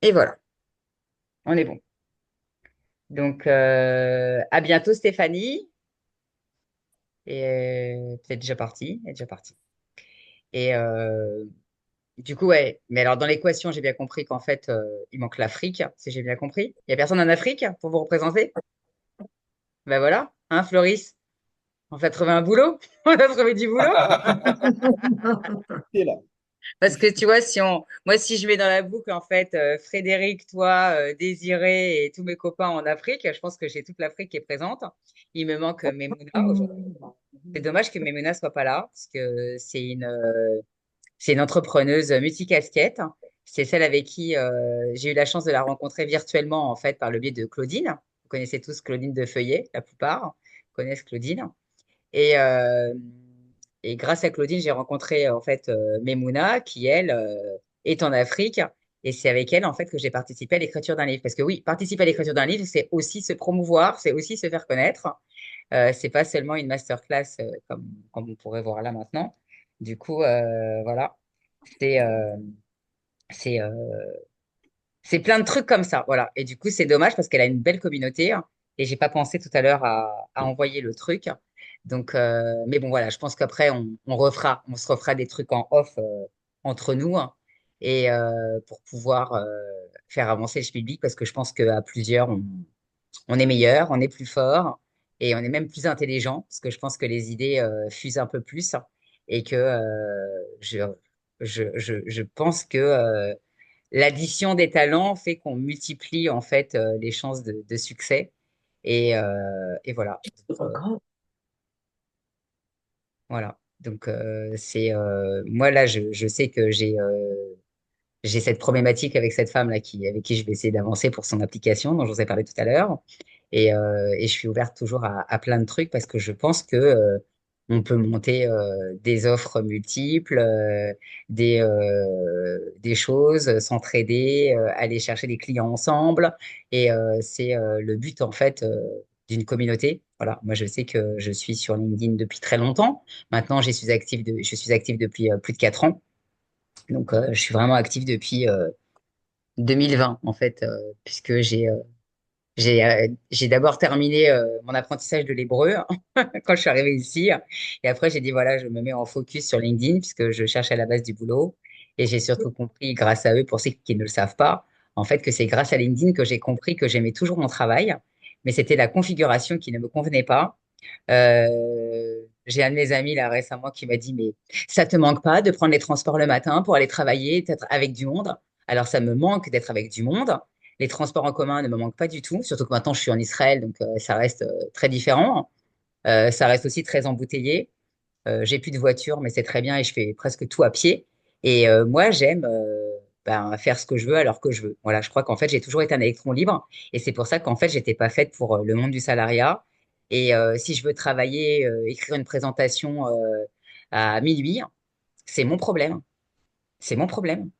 Et voilà, on est bon. Donc à bientôt Stéphanie. Et peut-être déjà partie, elle est déjà partie. Et du coup, ouais. Mais alors, dans l'équation, j'ai bien compris qu'en fait, il manque l'Afrique, si j'ai bien compris. Il n'y a personne en Afrique pour vous représenter? Ben voilà, hein, Floris? On va trouver un boulot? On a trouvé du boulot? Et là. Parce que tu vois, moi, si je mets dans la boucle, en fait, Frédéric, toi, Désiré et tous mes copains en Afrique, je pense que j'ai toute l'Afrique qui est présente. Il me manque Memouna aujourd'hui. C'est dommage que Memouna soit pas là, parce que c'est une entrepreneuse multicasquette. C'est celle avec qui j'ai eu la chance de la rencontrer virtuellement, en fait, par le biais de Claudine. Vous connaissez tous Claudine de Feuillet, la plupart connaissent Claudine. Et, euh, et grâce à Claudine, j'ai rencontré, en fait, Memouna, qui, elle, est en Afrique. Et c'est avec elle, en fait, que j'ai participé à l'écriture d'un livre. Parce que oui, participer à l'écriture d'un livre, c'est aussi se promouvoir, c'est aussi se faire connaître. C'est pas seulement une masterclass comme on pourrait voir là maintenant. Du coup, voilà. C'est euh, c'est euh, c'est plein de trucs comme ça, voilà. Et du coup, c'est dommage parce qu'elle a une belle communauté et j'ai pas pensé tout à l'heure à envoyer le truc. Donc, mais bon, voilà, je pense qu'après on se refera des trucs en off entre nous et pour pouvoir faire avancer le schmilblick parce que je pense qu'à plusieurs on est meilleur, on est plus fort et on est même plus intelligent parce que je pense que les idées fusent un peu plus et que je pense que l'addition des talents fait qu'on multiplie en fait les chances de succès. Et voilà. Voilà. Donc c'est moi là je sais que j'ai cette problématique avec cette femme là avec qui je vais essayer d'avancer pour son application dont je vous ai parlé tout à l'heure. Et je suis ouverte toujours à plein de trucs parce que je pense que on peut monter des offres multiples, des choses, s'entraider, aller chercher des clients ensemble. Et c'est le but en fait d'une communauté. Voilà, moi je sais que je suis sur LinkedIn depuis très longtemps. Maintenant, je suis active depuis plus de 4 ans. Donc, je suis vraiment active depuis 2020 en fait, puisque j'ai d'abord terminé mon apprentissage de l'hébreu quand je suis arrivée ici. Et après, j'ai dit, voilà, je me mets en focus sur LinkedIn puisque je cherche à la base du boulot. Et j'ai surtout compris, grâce à eux, pour ceux qui ne le savent pas, en fait, que c'est grâce à LinkedIn que j'ai compris que j'aimais toujours mon travail, mais c'était la configuration qui ne me convenait pas. J'ai un de mes amis là récemment qui m'a dit, mais ça te manque pas de prendre les transports le matin pour aller travailler, d'être avec du monde? Alors ça me manque d'être avec du monde. Les transports en commun ne me manquent pas du tout, surtout que maintenant je suis en Israël, donc ça reste très différent. Ça reste aussi très embouteillé. J'ai plus de voiture, mais c'est très bien et je fais presque tout à pied. Et moi, j'aime ben, faire ce que je veux alors que je veux. Voilà, je crois qu'en fait, j'ai toujours été un électron libre et c'est pour ça qu'en fait, j'étais pas faite pour le monde du salariat. Et si je veux travailler, écrire une présentation à minuit, c'est mon problème. C'est mon problème.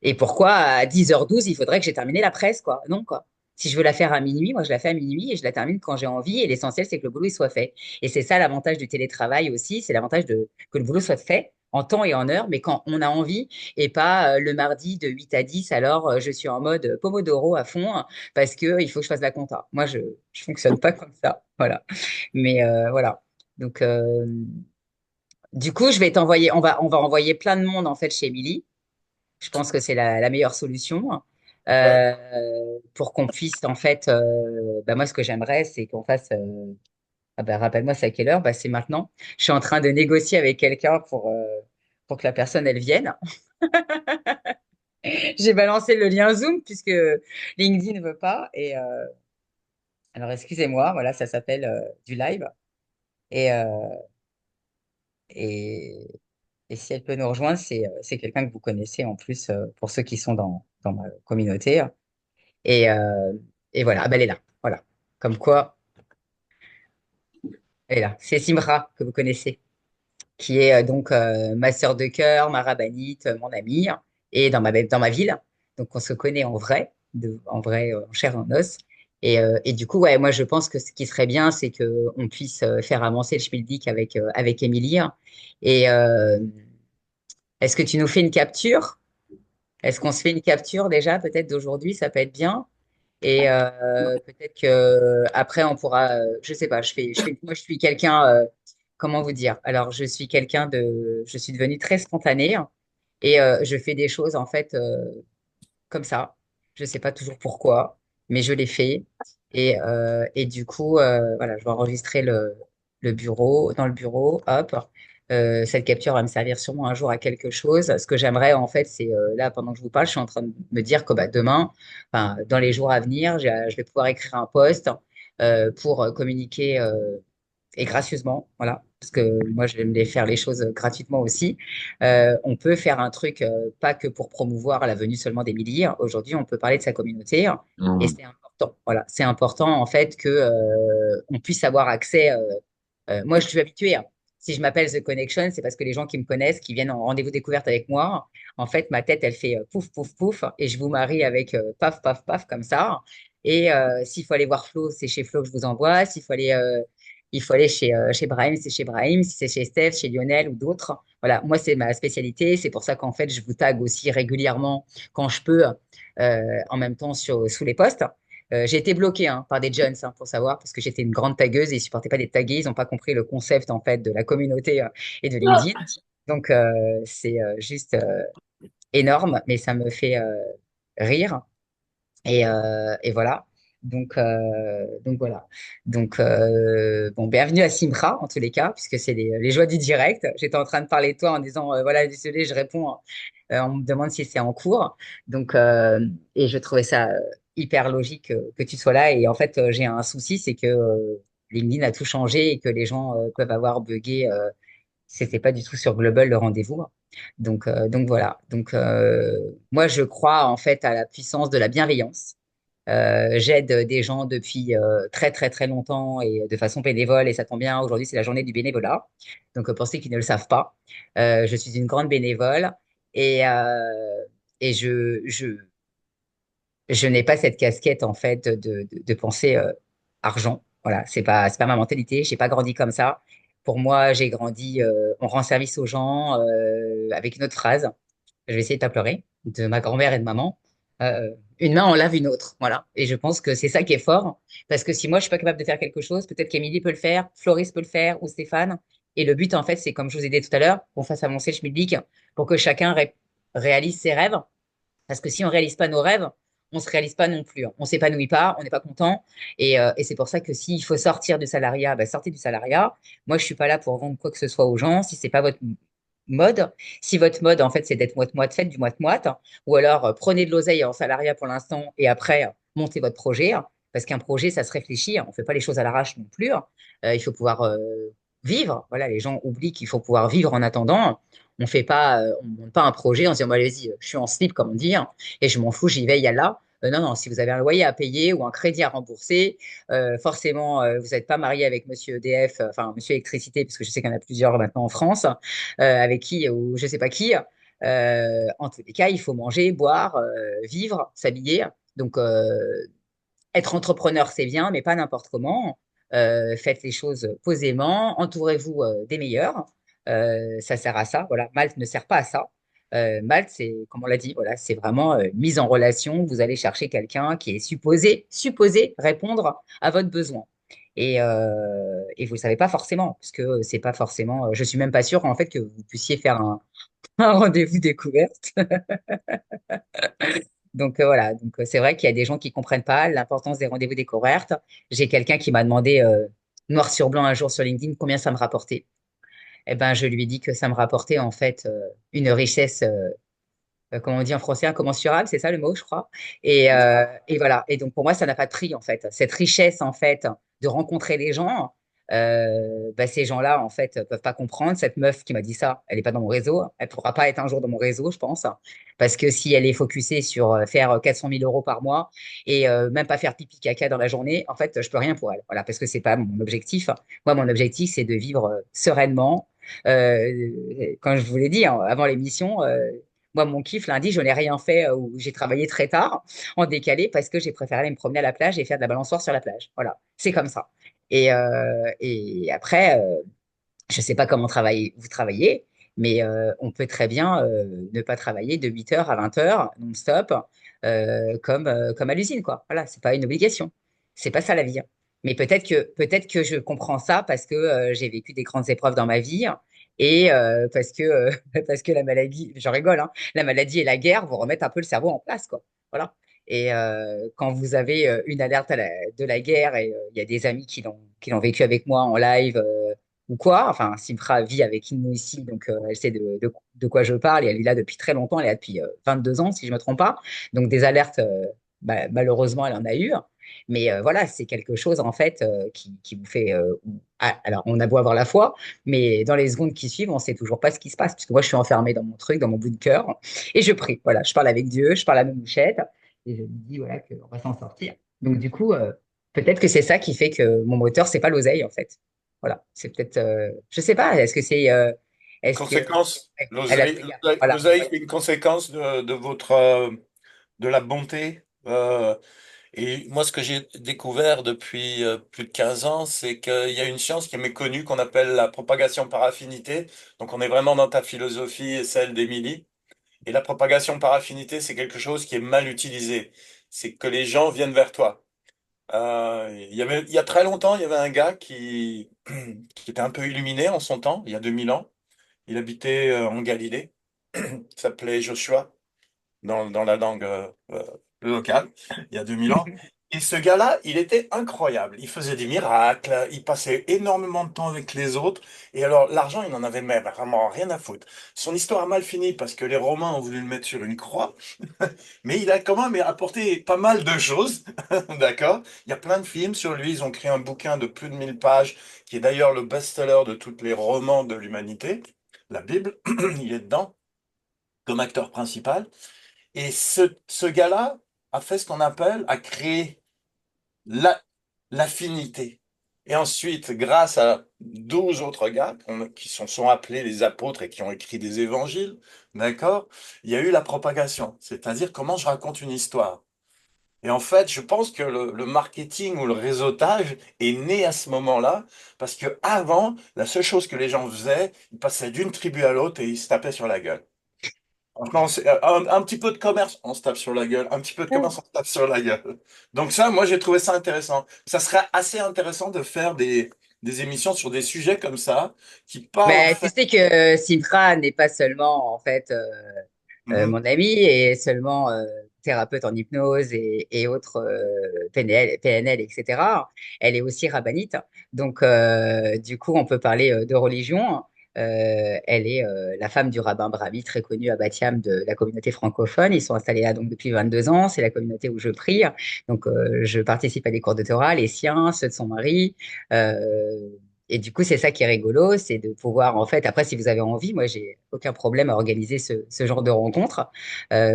Et pourquoi à 10h12 il faudrait que j'ai terminé la presse, quoi? Non, quoi. Si je veux la faire à minuit, moi, je la fais à minuit et je la termine quand j'ai envie. Et l'essentiel, c'est que le boulot, il soit fait. Et c'est ça l'avantage du télétravail aussi, c'est l'avantage de que le boulot soit fait en temps et en heure, mais quand on a envie et pas le mardi de 8 à 10, alors je suis en mode Pomodoro à fond parce que il faut que je fasse la compta. Moi, je fonctionne pas comme ça. Voilà. Mais voilà. Donc, du coup, je vais t'envoyer, on va envoyer plein de monde en fait chez Émilie. Je pense que c'est la meilleure solution Ouais. pour qu'on puisse, en fait, bah, moi, ce que j'aimerais, c'est qu'on fasse, ah bah, rappelle-moi, c'est à quelle heure? Bah, c'est maintenant. Je suis en train de négocier avec quelqu'un pour que la personne, elle vienne. J'ai balancé le lien Zoom puisque LinkedIn ne veut pas. Et alors, excusez-moi, voilà, ça s'appelle du live. Et, et, et si elle peut nous rejoindre, c'est quelqu'un que vous connaissez en plus pour ceux qui sont dans ma communauté. Et, euh, et voilà, ah ben elle est là. Voilà. Comme quoi, elle est là. C'est Simra, que vous connaissez, qui est donc ma sœur de cœur, ma rabbinite, mon amie, et dans ma ville. Donc on se connaît en vrai, en vrai, en chair et en os. Et du coup, ouais, moi je pense que ce qui serait bien, c'est qu'on puisse faire avancer le Schmilblick avec Émilie. Et est-ce que tu nous fais une capture? Est-ce qu'on se fait une capture déjà, peut-être d'aujourd'hui, ça peut être bien. Et peut-être que après on pourra, je sais pas, moi je suis quelqu'un, comment vous dire? Alors je suis devenue très spontanée et je fais des choses en fait comme ça. Je sais pas toujours pourquoi, mais je les fais. Et du coup, voilà, je vais enregistrer le bureau, dans le bureau, hop. Cette capture va me servir sûrement un jour à quelque chose. Ce que j'aimerais, en fait, c'est là, pendant que je vous parle, je suis en train de me dire que bah, demain, enfin, dans les jours à venir, je vais pouvoir écrire un post pour communiquer et gracieusement, voilà, parce que moi, j'aime faire les choses gratuitement aussi. On peut faire un truc, pas que pour promouvoir la venue seulement d'Émilie. Aujourd'hui, on peut parler de sa communauté et c'est important. Voilà, c'est important en fait que on puisse avoir accès. Moi, je suis habituée, hein. Si je m'appelle The Connection, c'est parce que les gens qui me connaissent, qui viennent en rendez-vous découverte avec moi, en fait, ma tête, elle fait pouf, pouf, pouf, et je vous marie avec paf, paf, paf, comme ça. Et s'il faut aller voir Flo, c'est chez Flo que je vous envoie. Il faut aller chez Brahim, c'est chez Brahim. Si c'est chez Steph, chez Lionel ou d'autres. Voilà, moi, c'est ma spécialité. C'est pour ça qu'en fait, je vous tag aussi régulièrement quand je peux, en même temps sous les posts. J'ai été bloquée par des jeunes, pour savoir, parce que j'étais une grande tagueuse et ils supportaient pas des tagués. Ils n'ont pas compris le concept en fait de la communauté et de LinkedIn. Donc c'est juste énorme, mais ça me fait rire. Et voilà. Donc voilà. Donc bon, bienvenue à Simra en tous les cas, puisque c'est les joies du direct. J'étais en train de parler de toi en disant voilà, désolé, je réponds. On me demande si c'est en cours. Donc et je trouvais ça hyper logique que tu sois là. Et en fait, j'ai un souci, c'est que LinkedIn a tout changé et que les gens peuvent avoir buggé. C'était pas du tout sur Global le rendez-vous. Donc voilà. Donc moi, je crois en fait à la puissance de la bienveillance. J'aide des gens depuis très très très longtemps et de façon bénévole et ça tombe bien, aujourd'hui c'est la journée du bénévolat. Donc pour ceux qui ne le savent pas, je suis une grande bénévole et, et je n'ai pas cette casquette en fait de penser argent. Voilà, c'est pas ma mentalité, j'ai pas grandi comme ça. Pour moi, j'ai grandi, on rend service aux gens avec une autre phrase. Je vais essayer de pas pleurer, de ma grand-mère et de maman. Une main en lave une autre, voilà. Et je pense que c'est ça qui est fort, parce que si moi je suis pas capable de faire quelque chose, peut-être qu'Émilie peut le faire, Floris peut le faire ou Stéphane. Et le but en fait, c'est comme je vous ai dit tout à l'heure, qu'on fasse avancer le schmilblick pour que chacun réalise ses rêves. Parce que si on réalise pas nos rêves, on se réalise pas non plus, hein. On s'épanouit pas, on n'est pas content. Et c'est pour ça que s'il faut sortir du salariat, bah, sortez du salariat. Moi, je suis pas là pour vendre quoi que ce soit aux gens. Si c'est pas votre mode, si votre mode, en fait, c'est d'être moite-moite, faites du moite-moite. Ou alors, prenez de l'oseille en salariat pour l'instant et après, montez votre projet. Parce qu'un projet, ça se réfléchit. On fait pas les choses à l'arrache non plus. Il faut pouvoir vivre. Voilà, les gens oublient qu'il faut pouvoir vivre en attendant. On monte pas un projet en se disant, bon, allez-y, je suis en slip, comme on dit, hein, et je m'en fous, j'y vais, yallah. Non, non, si vous avez un loyer à payer ou un crédit à rembourser, forcément, vous n'êtes pas marié avec Monsieur EDF, enfin Monsieur Électricité, parce que je sais qu'il y en a plusieurs maintenant en France, avec qui ou je sais pas qui. En tous les cas, il faut manger, boire, vivre, s'habiller. Donc, être entrepreneur, c'est bien, mais pas n'importe comment. Faites les choses posément, entourez-vous des meilleurs. Ça sert à ça. Voilà, Malte ne sert pas à ça. Malte, c'est, comme on l'a dit, voilà, c'est vraiment mise en relation. Vous allez chercher quelqu'un qui est supposé répondre à votre besoin. Et vous ne le savez pas forcément, parce que c'est pas forcément. Je suis même pas sûre en fait que vous puissiez faire un rendez-vous découverte. Donc voilà, donc c'est vrai qu'il y a des gens qui comprennent pas l'importance des rendez-vous découvertes. J'ai quelqu'un qui m'a demandé noir sur blanc un jour sur LinkedIn combien ça me rapportait. Eh ben je lui ai dit que ça me rapportait en fait une richesse, comme on dit en français, incommensurable, c'est ça le mot, je crois. Et voilà. Et donc pour moi ça n'a pas de prix en fait. Cette richesse en fait de rencontrer les gens, bah, ces gens-là en fait peuvent pas comprendre. Cette meuf qui m'a dit ça, elle est pas dans mon réseau. Elle pourra pas être un jour dans mon réseau, je pense. Parce que si elle est focusée sur faire 400 000 euros par mois et même pas faire pipi caca dans la journée, en fait, je peux rien pour elle. Voilà, parce que c'est pas mon objectif. Moi, mon objectif, c'est de vivre sereinement. Quand je vous l'ai dit hein, avant l'émission, moi, mon kiff, lundi, je n'ai rien fait où j'ai travaillé très tard en décalé parce que j'ai préféré aller me promener à la plage et faire de la balançoire sur la plage. Voilà, c'est comme ça. Et après, je ne sais pas comment vous travaillez, mais on peut très bien ne pas travailler de 8 heures à 20 heures non-stop, comme à l'usine, quoi. Voilà, c'est pas une obligation. C'est pas ça la vie, hein. Mais peut-être que je comprends ça parce que j'ai vécu des grandes épreuves dans ma vie et parce que la maladie, j'en rigole, hein, la maladie et la guerre vous remettent un peu le cerveau en place, quoi. Voilà. Et quand vous avez une alerte de la guerre et il y a des amis qui l'ont vécu avec moi en live ou quoi. Enfin, Simra vit avec nous ici, donc elle sait de quoi je parle et elle est là depuis très longtemps. Elle est là depuis 22 ans, si je ne me trompe pas. Donc des alertes, malheureusement, elle en a eu. Mais voilà, c'est quelque chose en fait qui vous fait. Alors, on a beau avoir la foi, mais dans les secondes qui suivent, on ne sait toujours pas ce qui se passe. Parce que moi, je suis enfermée dans mon truc, dans mon bout de cœur, et je prie. Voilà, je parle avec Dieu, je parle à ma mouchette, et je lui dis voilà qu'on va s'en sortir. Donc du coup, peut-être que c'est ça qui fait que mon moteur, c'est pas l'oseille en fait. Voilà, c'est peut-être, je sais pas, Une est-ce que, conséquence, ouais, elle a des gars, voilà. l'oseille est une conséquence de votre, de la bonté. Et moi, ce que j'ai découvert depuis plus de 15 ans, c'est qu'il y a une science qui est méconnue qu'on appelle la propagation par affinité. Donc, on est vraiment dans ta philosophie et celle d'Émilie. Et la propagation par affinité, c'est quelque chose qui est mal utilisé. C'est que les gens viennent vers toi. Il y a très longtemps, il y avait un gars qui était un peu illuminé en son temps, il y a 2000 ans. Il habitait en Galilée. Il s'appelait Joshua dans la langue locale, il y a 2000 ans. Et ce gars-là, il était incroyable. Il faisait des miracles, il passait énormément de temps avec les autres. Et alors, l'argent, il n'en avait même vraiment rien à foutre. Son histoire a mal fini parce que les Romains ont voulu le mettre sur une croix. Mais il a quand même apporté pas mal de choses. D'accord? Il y a plein de films sur lui. Ils ont créé un bouquin de plus de 1000 pages, qui est d'ailleurs le best-seller de tous les romans de l'humanité. La Bible, il est dedans, comme acteur principal. Et ce gars-là a créé la, l'affinité. Et ensuite, grâce à 12 autres gars qui sont appelés les apôtres et qui ont écrit des évangiles, d'accord, il y a eu la propagation, c'est-à-dire comment je raconte une histoire. Et en fait, je pense que le marketing ou le réseautage est né à ce moment-là, parce que avant, la seule chose que les gens faisaient, ils passaient d'une tribu à l'autre et ils se tapaient sur la gueule. Franchement, un petit peu de commerce, on se tape sur la gueule. Un petit peu de commerce, on se tape sur la gueule. Donc ça, moi, j'ai trouvé ça intéressant. Ça serait assez intéressant de faire des émissions sur des sujets comme ça, qui parlent en Mais tu fait. sais que Simra n'est pas seulement en fait Mhm. mon amie et seulement thérapeute en hypnose et autres PNL, etc. Elle est aussi rabbinite. Donc, du coup, on peut parler de religion. Elle est la femme du rabbin Brahmi, très connu à Batiam de la communauté francophone. Ils sont installés là donc depuis 22 ans. C'est la communauté où je prie. Donc, je participe à des cours de Torah, les siens, ceux de son mari. Et du coup, c'est ça qui est rigolo, c'est de pouvoir, en fait, après, si vous avez envie, moi, j'ai aucun problème à organiser ce genre de rencontres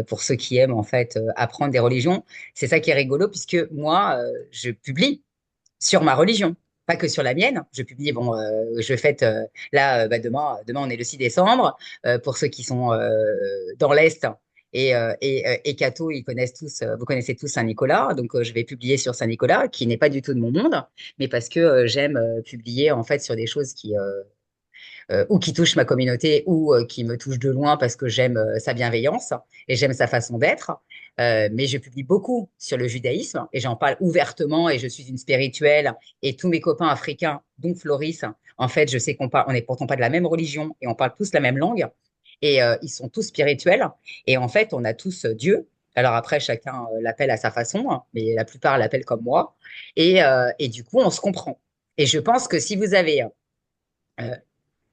pour ceux qui aiment, en fait, apprendre des religions. C'est ça qui est rigolo, puisque moi, je publie sur ma religion, pas que sur la mienne. Je publie, bon, je fête, là, bah, demain, on est le 6 décembre, pour ceux qui sont dans l'Est. Et Cato, ils connaissent tous, vous connaissez tous Saint-Nicolas, donc je vais publier sur Saint-Nicolas, qui n'est pas du tout de mon monde, mais parce que j'aime publier en fait sur des choses ou qui touchent ma communauté ou qui me touchent de loin parce que j'aime sa bienveillance et j'aime sa façon d'être. Mais je publie beaucoup sur le judaïsme et j'en parle ouvertement et je suis une spirituelle et tous mes copains africains, dont Floris, en fait, je sais on n'est pourtant pas de la même religion et on parle tous la même langue et ils sont tous spirituels et en fait, on a tous Dieu. Alors après, chacun l'appelle à sa façon, hein, mais la plupart l'appellent comme moi. Et du coup, on se comprend. Et je pense que si vous avez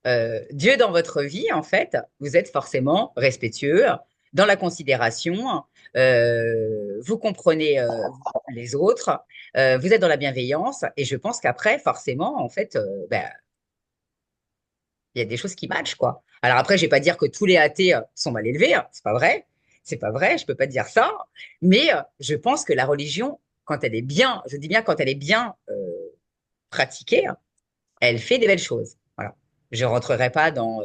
euh, Dieu dans votre vie, en fait, vous êtes forcément respectueux, dans la considération, vous comprenez les autres, vous êtes dans la bienveillance, et je pense qu'après, forcément, en fait, ben, il y a des choses qui matchent, quoi. Alors après, je vais pas dire que tous les athées sont mal élevés, hein, c'est pas vrai, c'est pas vrai, je peux pas dire ça, mais je pense que la religion, quand elle est bien, je dis bien quand elle est bien pratiquée, elle fait des belles choses. Voilà. Je rentrerai pas dans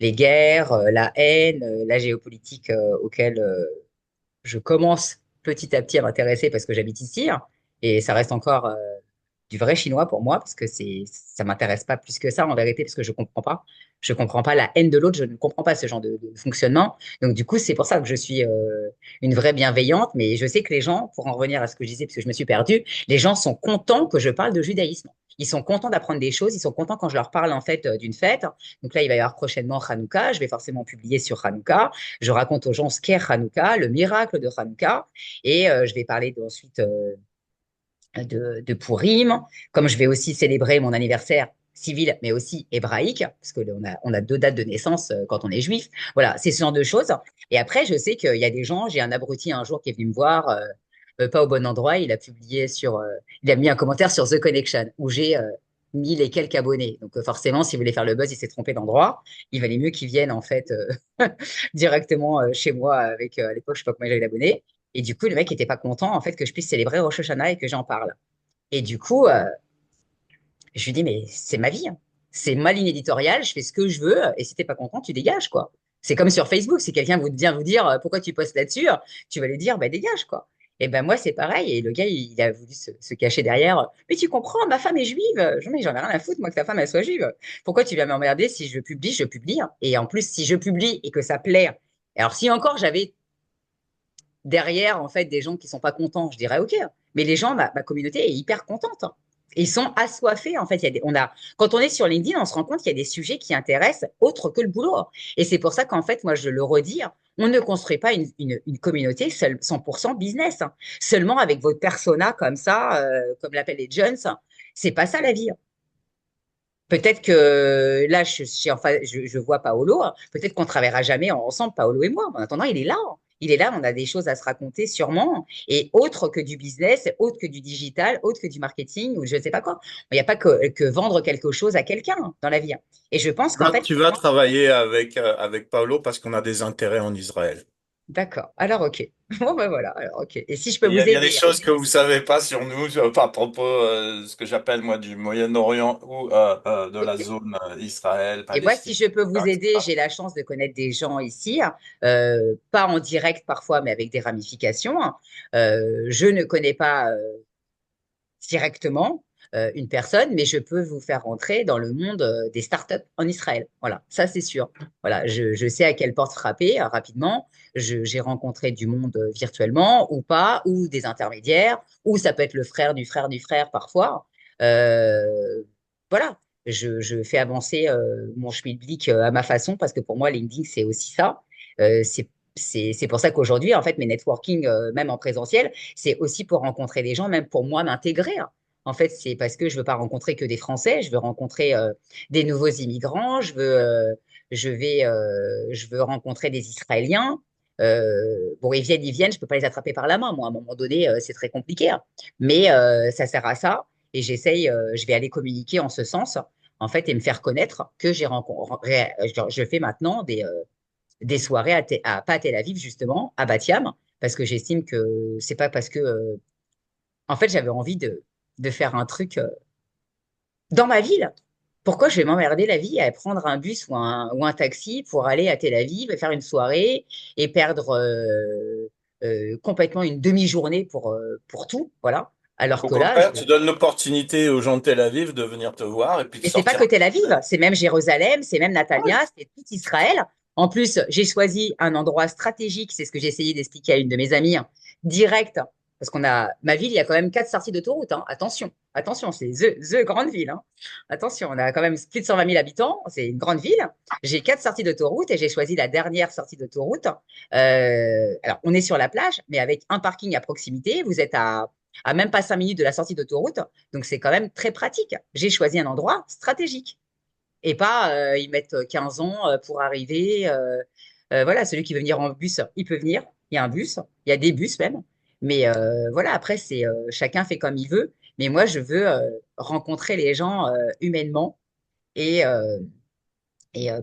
les guerres, la haine, la géopolitique auquel je commence petit à petit à m'intéresser parce que j'habite ici, hein, et ça reste encore du vrai chinois pour moi parce que ça m'intéresse pas plus que ça en vérité parce que je comprends pas. Je comprends pas la haine de l'autre, je ne comprends pas ce genre de fonctionnement. Donc du coup, c'est pour ça que je suis une vraie bienveillante, mais je sais que les gens, pour en revenir à ce que je disais parce que je me suis perdue, les gens sont contents que je parle de judaïsme. Ils sont contents d'apprendre des choses, ils sont contents quand je leur parle en fait d'une fête. Donc là, il va y avoir prochainement Hanouka, je vais forcément publier sur Hanouka. Je raconte aux gens ce qu'est Hanouka, le miracle de Hanouka, et je vais parler ensuite de Pourim, comme je vais aussi célébrer mon anniversaire civil, mais aussi hébraïque, parce que on a deux dates de naissance quand on est juif. Voilà, c'est ce genre de choses. Et après, je sais qu'il y a des gens, j'ai un abruti un jour qui est venu me voir, pas au bon endroit, il a mis un commentaire sur The Connection, où j'ai 1000 et quelques abonnés. Donc forcément, si vous voulez faire le buzz, il s'est trompé d'endroit. Il valait mieux qu'il vienne en fait directement chez moi avec, à l'époque, je sais pas combien j'avais d'abonnés. Et du coup, le mec était pas content en fait que je puisse célébrer Rosh Hashanah et que j'en parle. Et du coup, je lui dis, mais c'est ma vie, hein. C'est ma ligne éditoriale, je fais ce que je veux, et si t'es pas content, tu dégages, quoi. C'est comme sur Facebook, si quelqu'un vient vous dire pourquoi tu postes là-dessus, tu vas lui dire, bah dégage, quoi. Et ben moi, c'est pareil. Et le gars, il a voulu se cacher derrière. Mais tu comprends, ma femme est juive. J'en ai rien à foutre, moi, que ta femme, elle soit juive. Pourquoi tu viens m'emmerder si je publie, hein. Et en plus, si je publie et que ça plaît, alors si encore j'avais derrière, en fait, des gens qui sont pas contents, je dirais OK. Mais les gens, ma communauté est hyper contente, hein. Et ils sont assoiffés. En fait, quand on est sur LinkedIn, on se rend compte qu'il y a des sujets qui intéressent autre que le boulot. Et c'est pour ça qu'en fait, moi, je le redis, hein, on ne construit pas une communauté 100% business, hein. Seulement avec votre persona comme ça, comme l'appellent les jeunes, hein. C'est pas ça la vie, hein. Peut-être que là, je vois Paolo, hein. Peut-être qu'on travaillera jamais ensemble, Paolo et moi. En attendant, il est là, hein. Il est là, on a des choses à se raconter sûrement. Et autre que du business, autre que du digital, autre que du marketing, ou je ne sais pas quoi. Il n'y a pas que vendre quelque chose à quelqu'un dans la vie, hein. Et je pense qu'en Là, fait, tu vas travailler avec Paolo parce qu'on a des intérêts en Israël. d'accord. Alors, OK. Bon, ben voilà. Alors, OK. Et si je peux vous Il y a des aider, choses que vous savez pas sur nous à propos ce que j'appelle moi du Moyen-Orient ou de la OK. zone Israël, Et moi, si Palestine, je peux vous aider, etc. j'ai la chance de connaître des gens ici, pas en direct parfois, mais avec des ramifications. Je ne connais pas directement une personne, mais je peux vous faire rentrer dans le monde des startups en Israël. Voilà, ça c'est sûr. Voilà, je sais à quelle porte frapper rapidement. J'ai rencontré du monde virtuellement ou pas, ou des intermédiaires, ou ça peut être le frère du frère du frère parfois. Euh, voilà, je fais avancer mon schmilblick à ma façon parce que pour moi, LinkedIn, c'est aussi ça. C'est pour ça qu'aujourd'hui, en fait, mes networking, même en présentiel, c'est aussi pour rencontrer des gens, même pour moi m'intégrer, hein. En fait, c'est parce que je veux pas rencontrer que des Français, je veux rencontrer des nouveaux immigrants, je veux rencontrer des Israéliens. Bon, ils viennent, je peux pas les attraper par la main, moi, à un moment donné, c'est très compliqué, hein. Mais ça sert à ça. et j'essaye, je vais aller communiquer en ce sens, en fait, et me faire connaître que je fais maintenant des soirées pas à Tel Aviv, justement, à Bat Yam, parce que j'estime que c'est pas parce que, en fait, j'avais envie de faire un truc dans ma ville. Pourquoi je vais m'emmerder la vie à prendre un bus ou un taxi pour aller à Tel Aviv et faire une soirée et perdre complètement une demi-journée pour tout, voilà. Alors Au que là, contraire, tu donnes l'opportunité aux gens de Tel Aviv de venir te voir et puis de mais c'est pas sortir que un peu Tel de Aviv, Tel c'est même Jérusalem, c'est même Aviv. Natania, c'est tout Israël. En plus, j'ai choisi un endroit stratégique, c'est ce que j'ai essayé d'expliquer à une de mes amies, hein, direct, parce ma ville, il y a quand même 4 sorties d'autoroute, hein. Attention, attention, c'est the grande ville, hein. Attention, on a quand même plus de 120 000 habitants, c'est une grande ville. J'ai 4 sorties d'autoroute et j'ai choisi la dernière sortie d'autoroute. Alors, on est sur la plage, mais avec un parking à proximité. Vous êtes à même pas 5 minutes de la sortie d'autoroute. Donc, c'est quand même très pratique. J'ai choisi un endroit stratégique et pas ils mettent 15 ans pour arriver. Voilà, celui qui veut venir en bus, il peut venir. Il y a un bus, il y a des bus même. Mais voilà, après, c'est chacun fait comme il veut. Mais moi, je veux rencontrer les gens humainement et,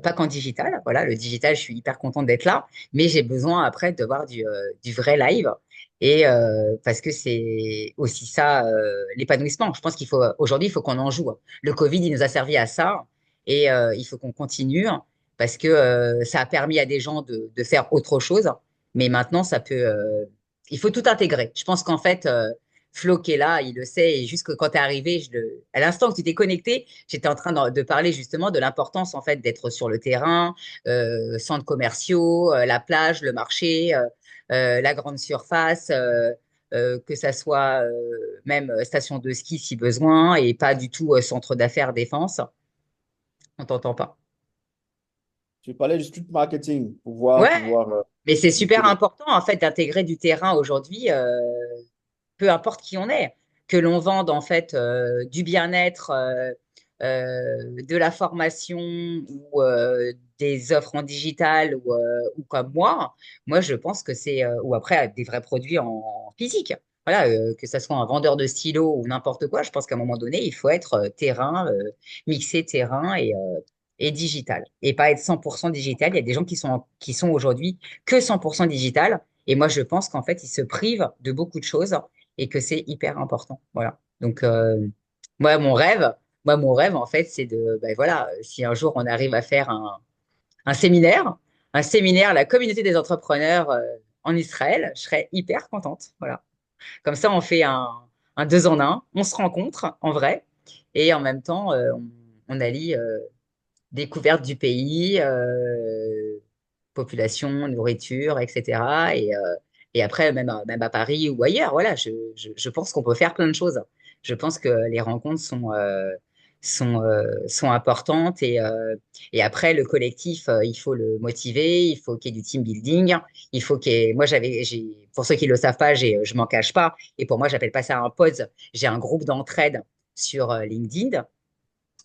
pas qu'en digital. Voilà, le digital, je suis hyper contente d'être là, mais j'ai besoin après de voir du vrai live. Et parce que c'est aussi ça, l'épanouissement. Je pense aujourd'hui, il faut qu'on en joue. Le Covid, il nous a servi à ça et il faut qu'on continue parce que ça a permis à des gens de faire autre chose. Mais maintenant, il faut tout intégrer. Je pense qu'en fait, Flo qui est là, il le sait. Et juste que quand tu es arrivé, à l'instant que tu t'es connecté, j'étais en train de parler justement de l'importance en fait d'être sur le terrain, centres commerciaux, la plage, le marché, la grande surface, que ça soit même station de ski si besoin, et pas du tout centre d'affaires défense. On t'entend pas. Tu parlais du street marketing pour voir, Ouais, pouvoir mais c'est visiter super les... important en fait d'intégrer du terrain aujourd'hui. Peu importe qui on est, que l'on vende en fait du bien-être, de la formation ou des offres en digital ou comme moi je pense que ou après des vrais produits en physique. Voilà, que ce soit un vendeur de stylos ou n'importe quoi, je pense qu'à un moment donné, il faut être terrain, mixé terrain et digital. Et pas être 100% digital. Il y a des gens qui sont aujourd'hui que 100% digital. Et moi, je pense qu'en fait, ils se privent de beaucoup de choses et que c'est hyper important. Voilà. Donc, moi, mon rêve, en fait, c'est ben voilà, si un jour on arrive à faire un séminaire, la communauté des entrepreneurs en Israël, je serais hyper contente. Voilà. Comme ça, on fait un deux en un, on se rencontre en vrai et en même temps, on allie découverte du pays, population, nourriture, etc. Et après, même à Paris ou ailleurs, voilà, je pense qu'on peut faire plein de choses. Je pense que les rencontres sont importantes et après, le collectif, il faut le motiver, il faut qu'il y ait du team building, il faut moi, pour ceux qui le savent pas, je m'en cache pas, et pour moi, j'appelle pas ça un pod, j'ai un groupe d'entraide sur LinkedIn.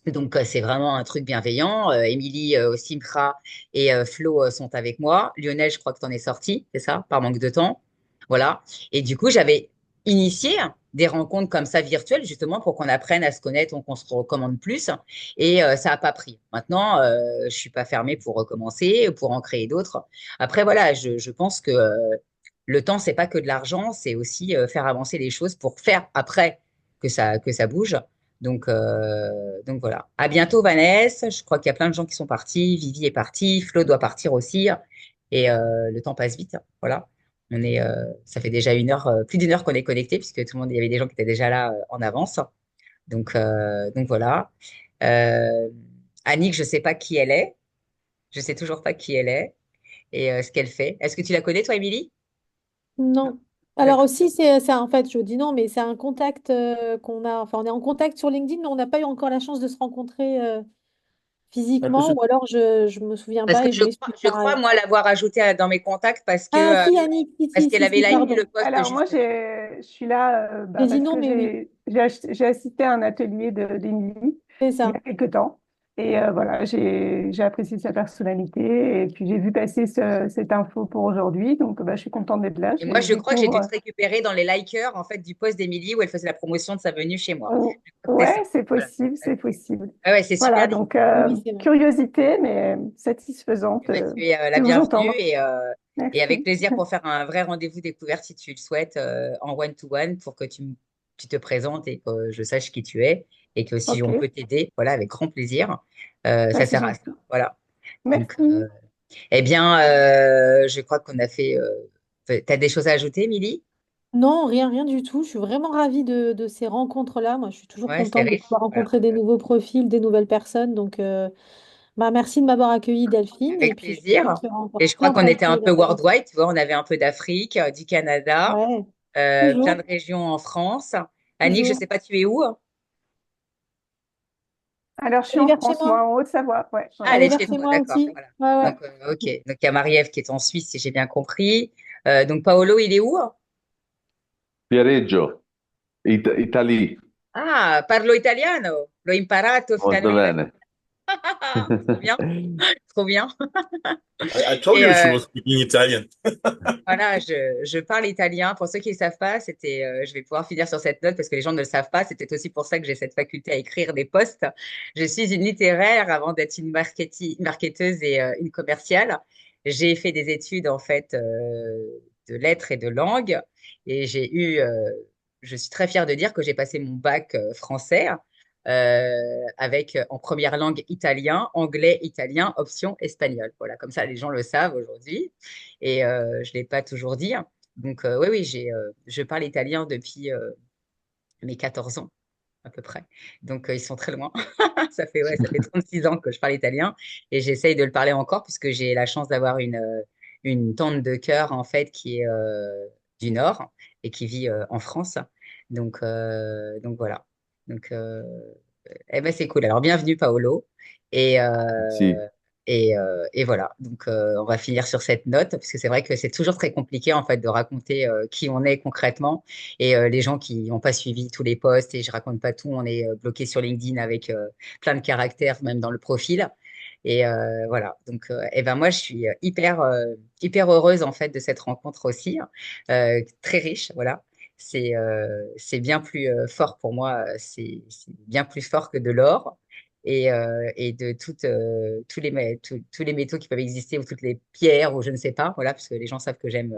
Donc, c'est vraiment un truc bienveillant. Émilie, Simra et Flo sont avec moi. Lionel, je crois que tu en es sorti, c'est ça, par manque de temps. Voilà. Et du coup, j'avais initié des rencontres comme ça virtuelles, justement, pour qu'on apprenne à se connaître, qu'on se recommande plus. Et ça n'a pas pris. Maintenant, je suis pas fermée pour recommencer, pour en créer d'autres. Après, voilà, je pense que le temps, c'est pas que de l'argent, c'est aussi faire avancer les choses pour faire après que ça bouge. Donc voilà. À bientôt, Vanessa. Je crois qu'il y a plein de gens qui sont partis. Vivi est partie. Flo doit partir aussi. Et le temps passe vite. Voilà. Ça fait déjà plus d'une heure qu'on est connecté, puisque tout le monde, il y avait des gens qui étaient déjà là en avance. Donc voilà. Euh, Annick, je sais pas qui elle est. Je sais toujours pas qui elle est et ce qu'elle fait. Est-ce que tu la connais, toi, Émilie? Non. Alors D'accord. aussi, en fait, je dis non, mais c'est un contact qu'on a, enfin, on est en contact sur LinkedIn, mais on n'a pas eu encore la chance de se rencontrer Un peu physiquement, sur... ou alors je me souviens Parce pas que et je m'excuse je par crois, avance. moi, l'avoir ajoutée dans mes contacts Ah si, Annick, si, parce si, qu'elle si, avait si, liké le pardon. post Alors moi, justement. je suis là J'ai dit parce non, que mais oui, j'ai assisté à un atelier d'Émilie c'est il y a ça. quelque temps. Et voilà, j'ai apprécié sa personnalité et puis j'ai vu passer cette info pour aujourd'hui. Donc, bah, je suis contente d'être là. Et moi, je Je crois que j'ai dû découvre. te récupérer dans les likers en fait du post d'Émilie où elle faisait la promotion de sa venue chez moi. Oh, Je crois que c'est ça. ouais, c'est Voilà. possible, c'est possible. Ah ouais, c'est Voilà, super bien. donc Oui, oui, c'est vrai. curiosité, mais satisfaisante Eh ben, tu es la de vous bienvenue entendre. et avec Merci. plaisir pour faire un vrai rendez-vous découverte si tu le souhaites en one-to-one pour que tu te présentes et que je sache qui tu es et que si Ok, on peut t'aider, voilà, avec grand plaisir. bah, Ça c'est sert à ça. gentil. Voilà. Donc, Merci. eh bien, je crois qu'on a fait. Tu as des choses à ajouter, Émilie? Non, rien, rien du tout. Je suis vraiment ravie de ces rencontres-là. Moi, je suis toujours Ouais, c'était contente de riche. pouvoir Voilà. rencontrer des nouveaux profils, des nouvelles personnes. Donc, bah, merci de m'avoir accueillie, Delphine. Et Avec puis, j'espère plaisir. qu'il y aura Et encore je crois plein, qu'on plein de était un choses peu intéressantes. worldwide, tu vois, on avait un peu d'Afrique, du Canada, Ouais, plein toujours, de régions en France. Annick, je toujours. sais pas, tu es où? Alors, je suis Allez en vers chez France, moi. moi, en Haute-Savoie. Ouais, Ah, ouais. elle Allez est vers chez chez toi, moi d'accord. aussi. Voilà. Ouais, ouais. Donc, ok. Donc, il y a Marie-Ève qui est en Suisse, si j'ai bien compris. Donc, Paolo, il est où? Viareggio, Italie, Ah, parlo italiano. L'ho imparato molto finalmente. bene. Trop bien, trop bien. I told Et you she was speaking Italian. voilà, je parle italien. Pour ceux qui ne savent pas, je vais pouvoir finir sur cette note parce que les gens ne le savent pas. C'était aussi pour ça que j'ai cette faculté à écrire des posts. Je suis une littéraire avant d'être une marketeuse et une commerciale. J'ai fait des études en fait de lettres et de langues et je suis très fière de dire que j'ai passé mon bac français avec en première langue italien, anglais, italien, option espagnol. Voilà, comme ça les gens le savent aujourd'hui et je ne l'ai pas toujours dit. Donc, oui, oui, je parle italien depuis mes 14 ans, à peu près. Donc, ils sont très loin. Ça fait 36 ans que je parle italien et j'essaye de le parler encore puisque j'ai la chance d'avoir une tante de cœur, en fait, qui est du Nord et qui vit en France. Donc voilà. Donc, eh ben, c'est cool. Alors, bienvenue, Paolo. Et, Sì. et voilà. Donc, on va finir sur cette note, parce que c'est vrai que c'est toujours très compliqué, en fait, de raconter qui on est concrètement. Et les gens qui n'ont pas suivi tous les posts, et je raconte pas tout, on est bloqué sur LinkedIn avec plein de caractères, même dans le profil. Et voilà. Donc, eh ben, moi, je suis hyper heureuse, en fait, de cette rencontre aussi, très riche. Voilà. C'est bien plus fort pour moi, c'est bien plus fort que de l'or et de tous les métaux qui peuvent exister ou toutes les pierres ou je ne sais pas, voilà, parce que les gens savent que j'aime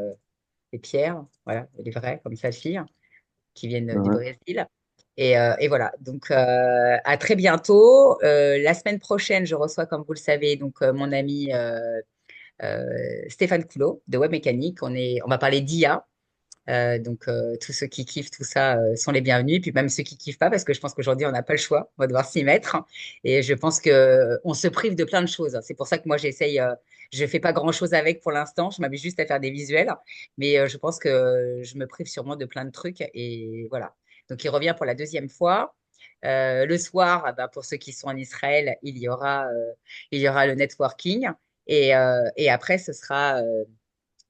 les pierres, voilà, les vraies, comme Saphir, qui viennent du Mhm. Brésil. Et voilà, donc à très bientôt. La semaine prochaine, je reçois, comme vous le savez, donc mon ami Stéphane Coulot de Web Mécanique. On va parler d'IA. Donc, tous ceux qui kiffent tout ça sont les bienvenus. Puis même ceux qui kiffent pas, parce que je pense qu'aujourd'hui, on n'a pas le choix. On va devoir s'y mettre. Et je pense que on se prive de plein de choses. C'est pour ça que moi, j'essaye. Je fais pas grand-chose avec pour l'instant. Je m'amuse juste à faire des visuels. Mais je pense que je me prive sûrement de plein de trucs. Et voilà. Donc, il revient pour la deuxième fois. Le soir, ah bah, pour ceux qui sont en Israël, il y aura le networking. Et après, ce sera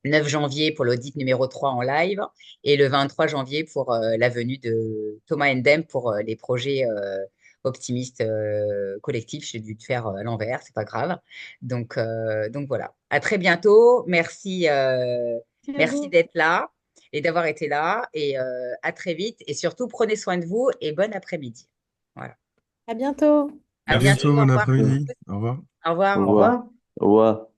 9 janvier pour l'audit numéro 3 en live et le 23 janvier pour la venue de Thomas Endem pour les projets optimistes collectifs. J'ai dû te faire à l'envers, c'est pas grave. Donc voilà. À très bientôt. Merci à Merci vous. d'être là et d'avoir été là. Et à très vite. Et surtout, prenez soin de vous et bon après-midi. Voilà. À bientôt. À À bientôt. bientôt, Au bon revoir. après-midi. Au revoir. Au revoir. Au Au revoir. revoir. Au revoir.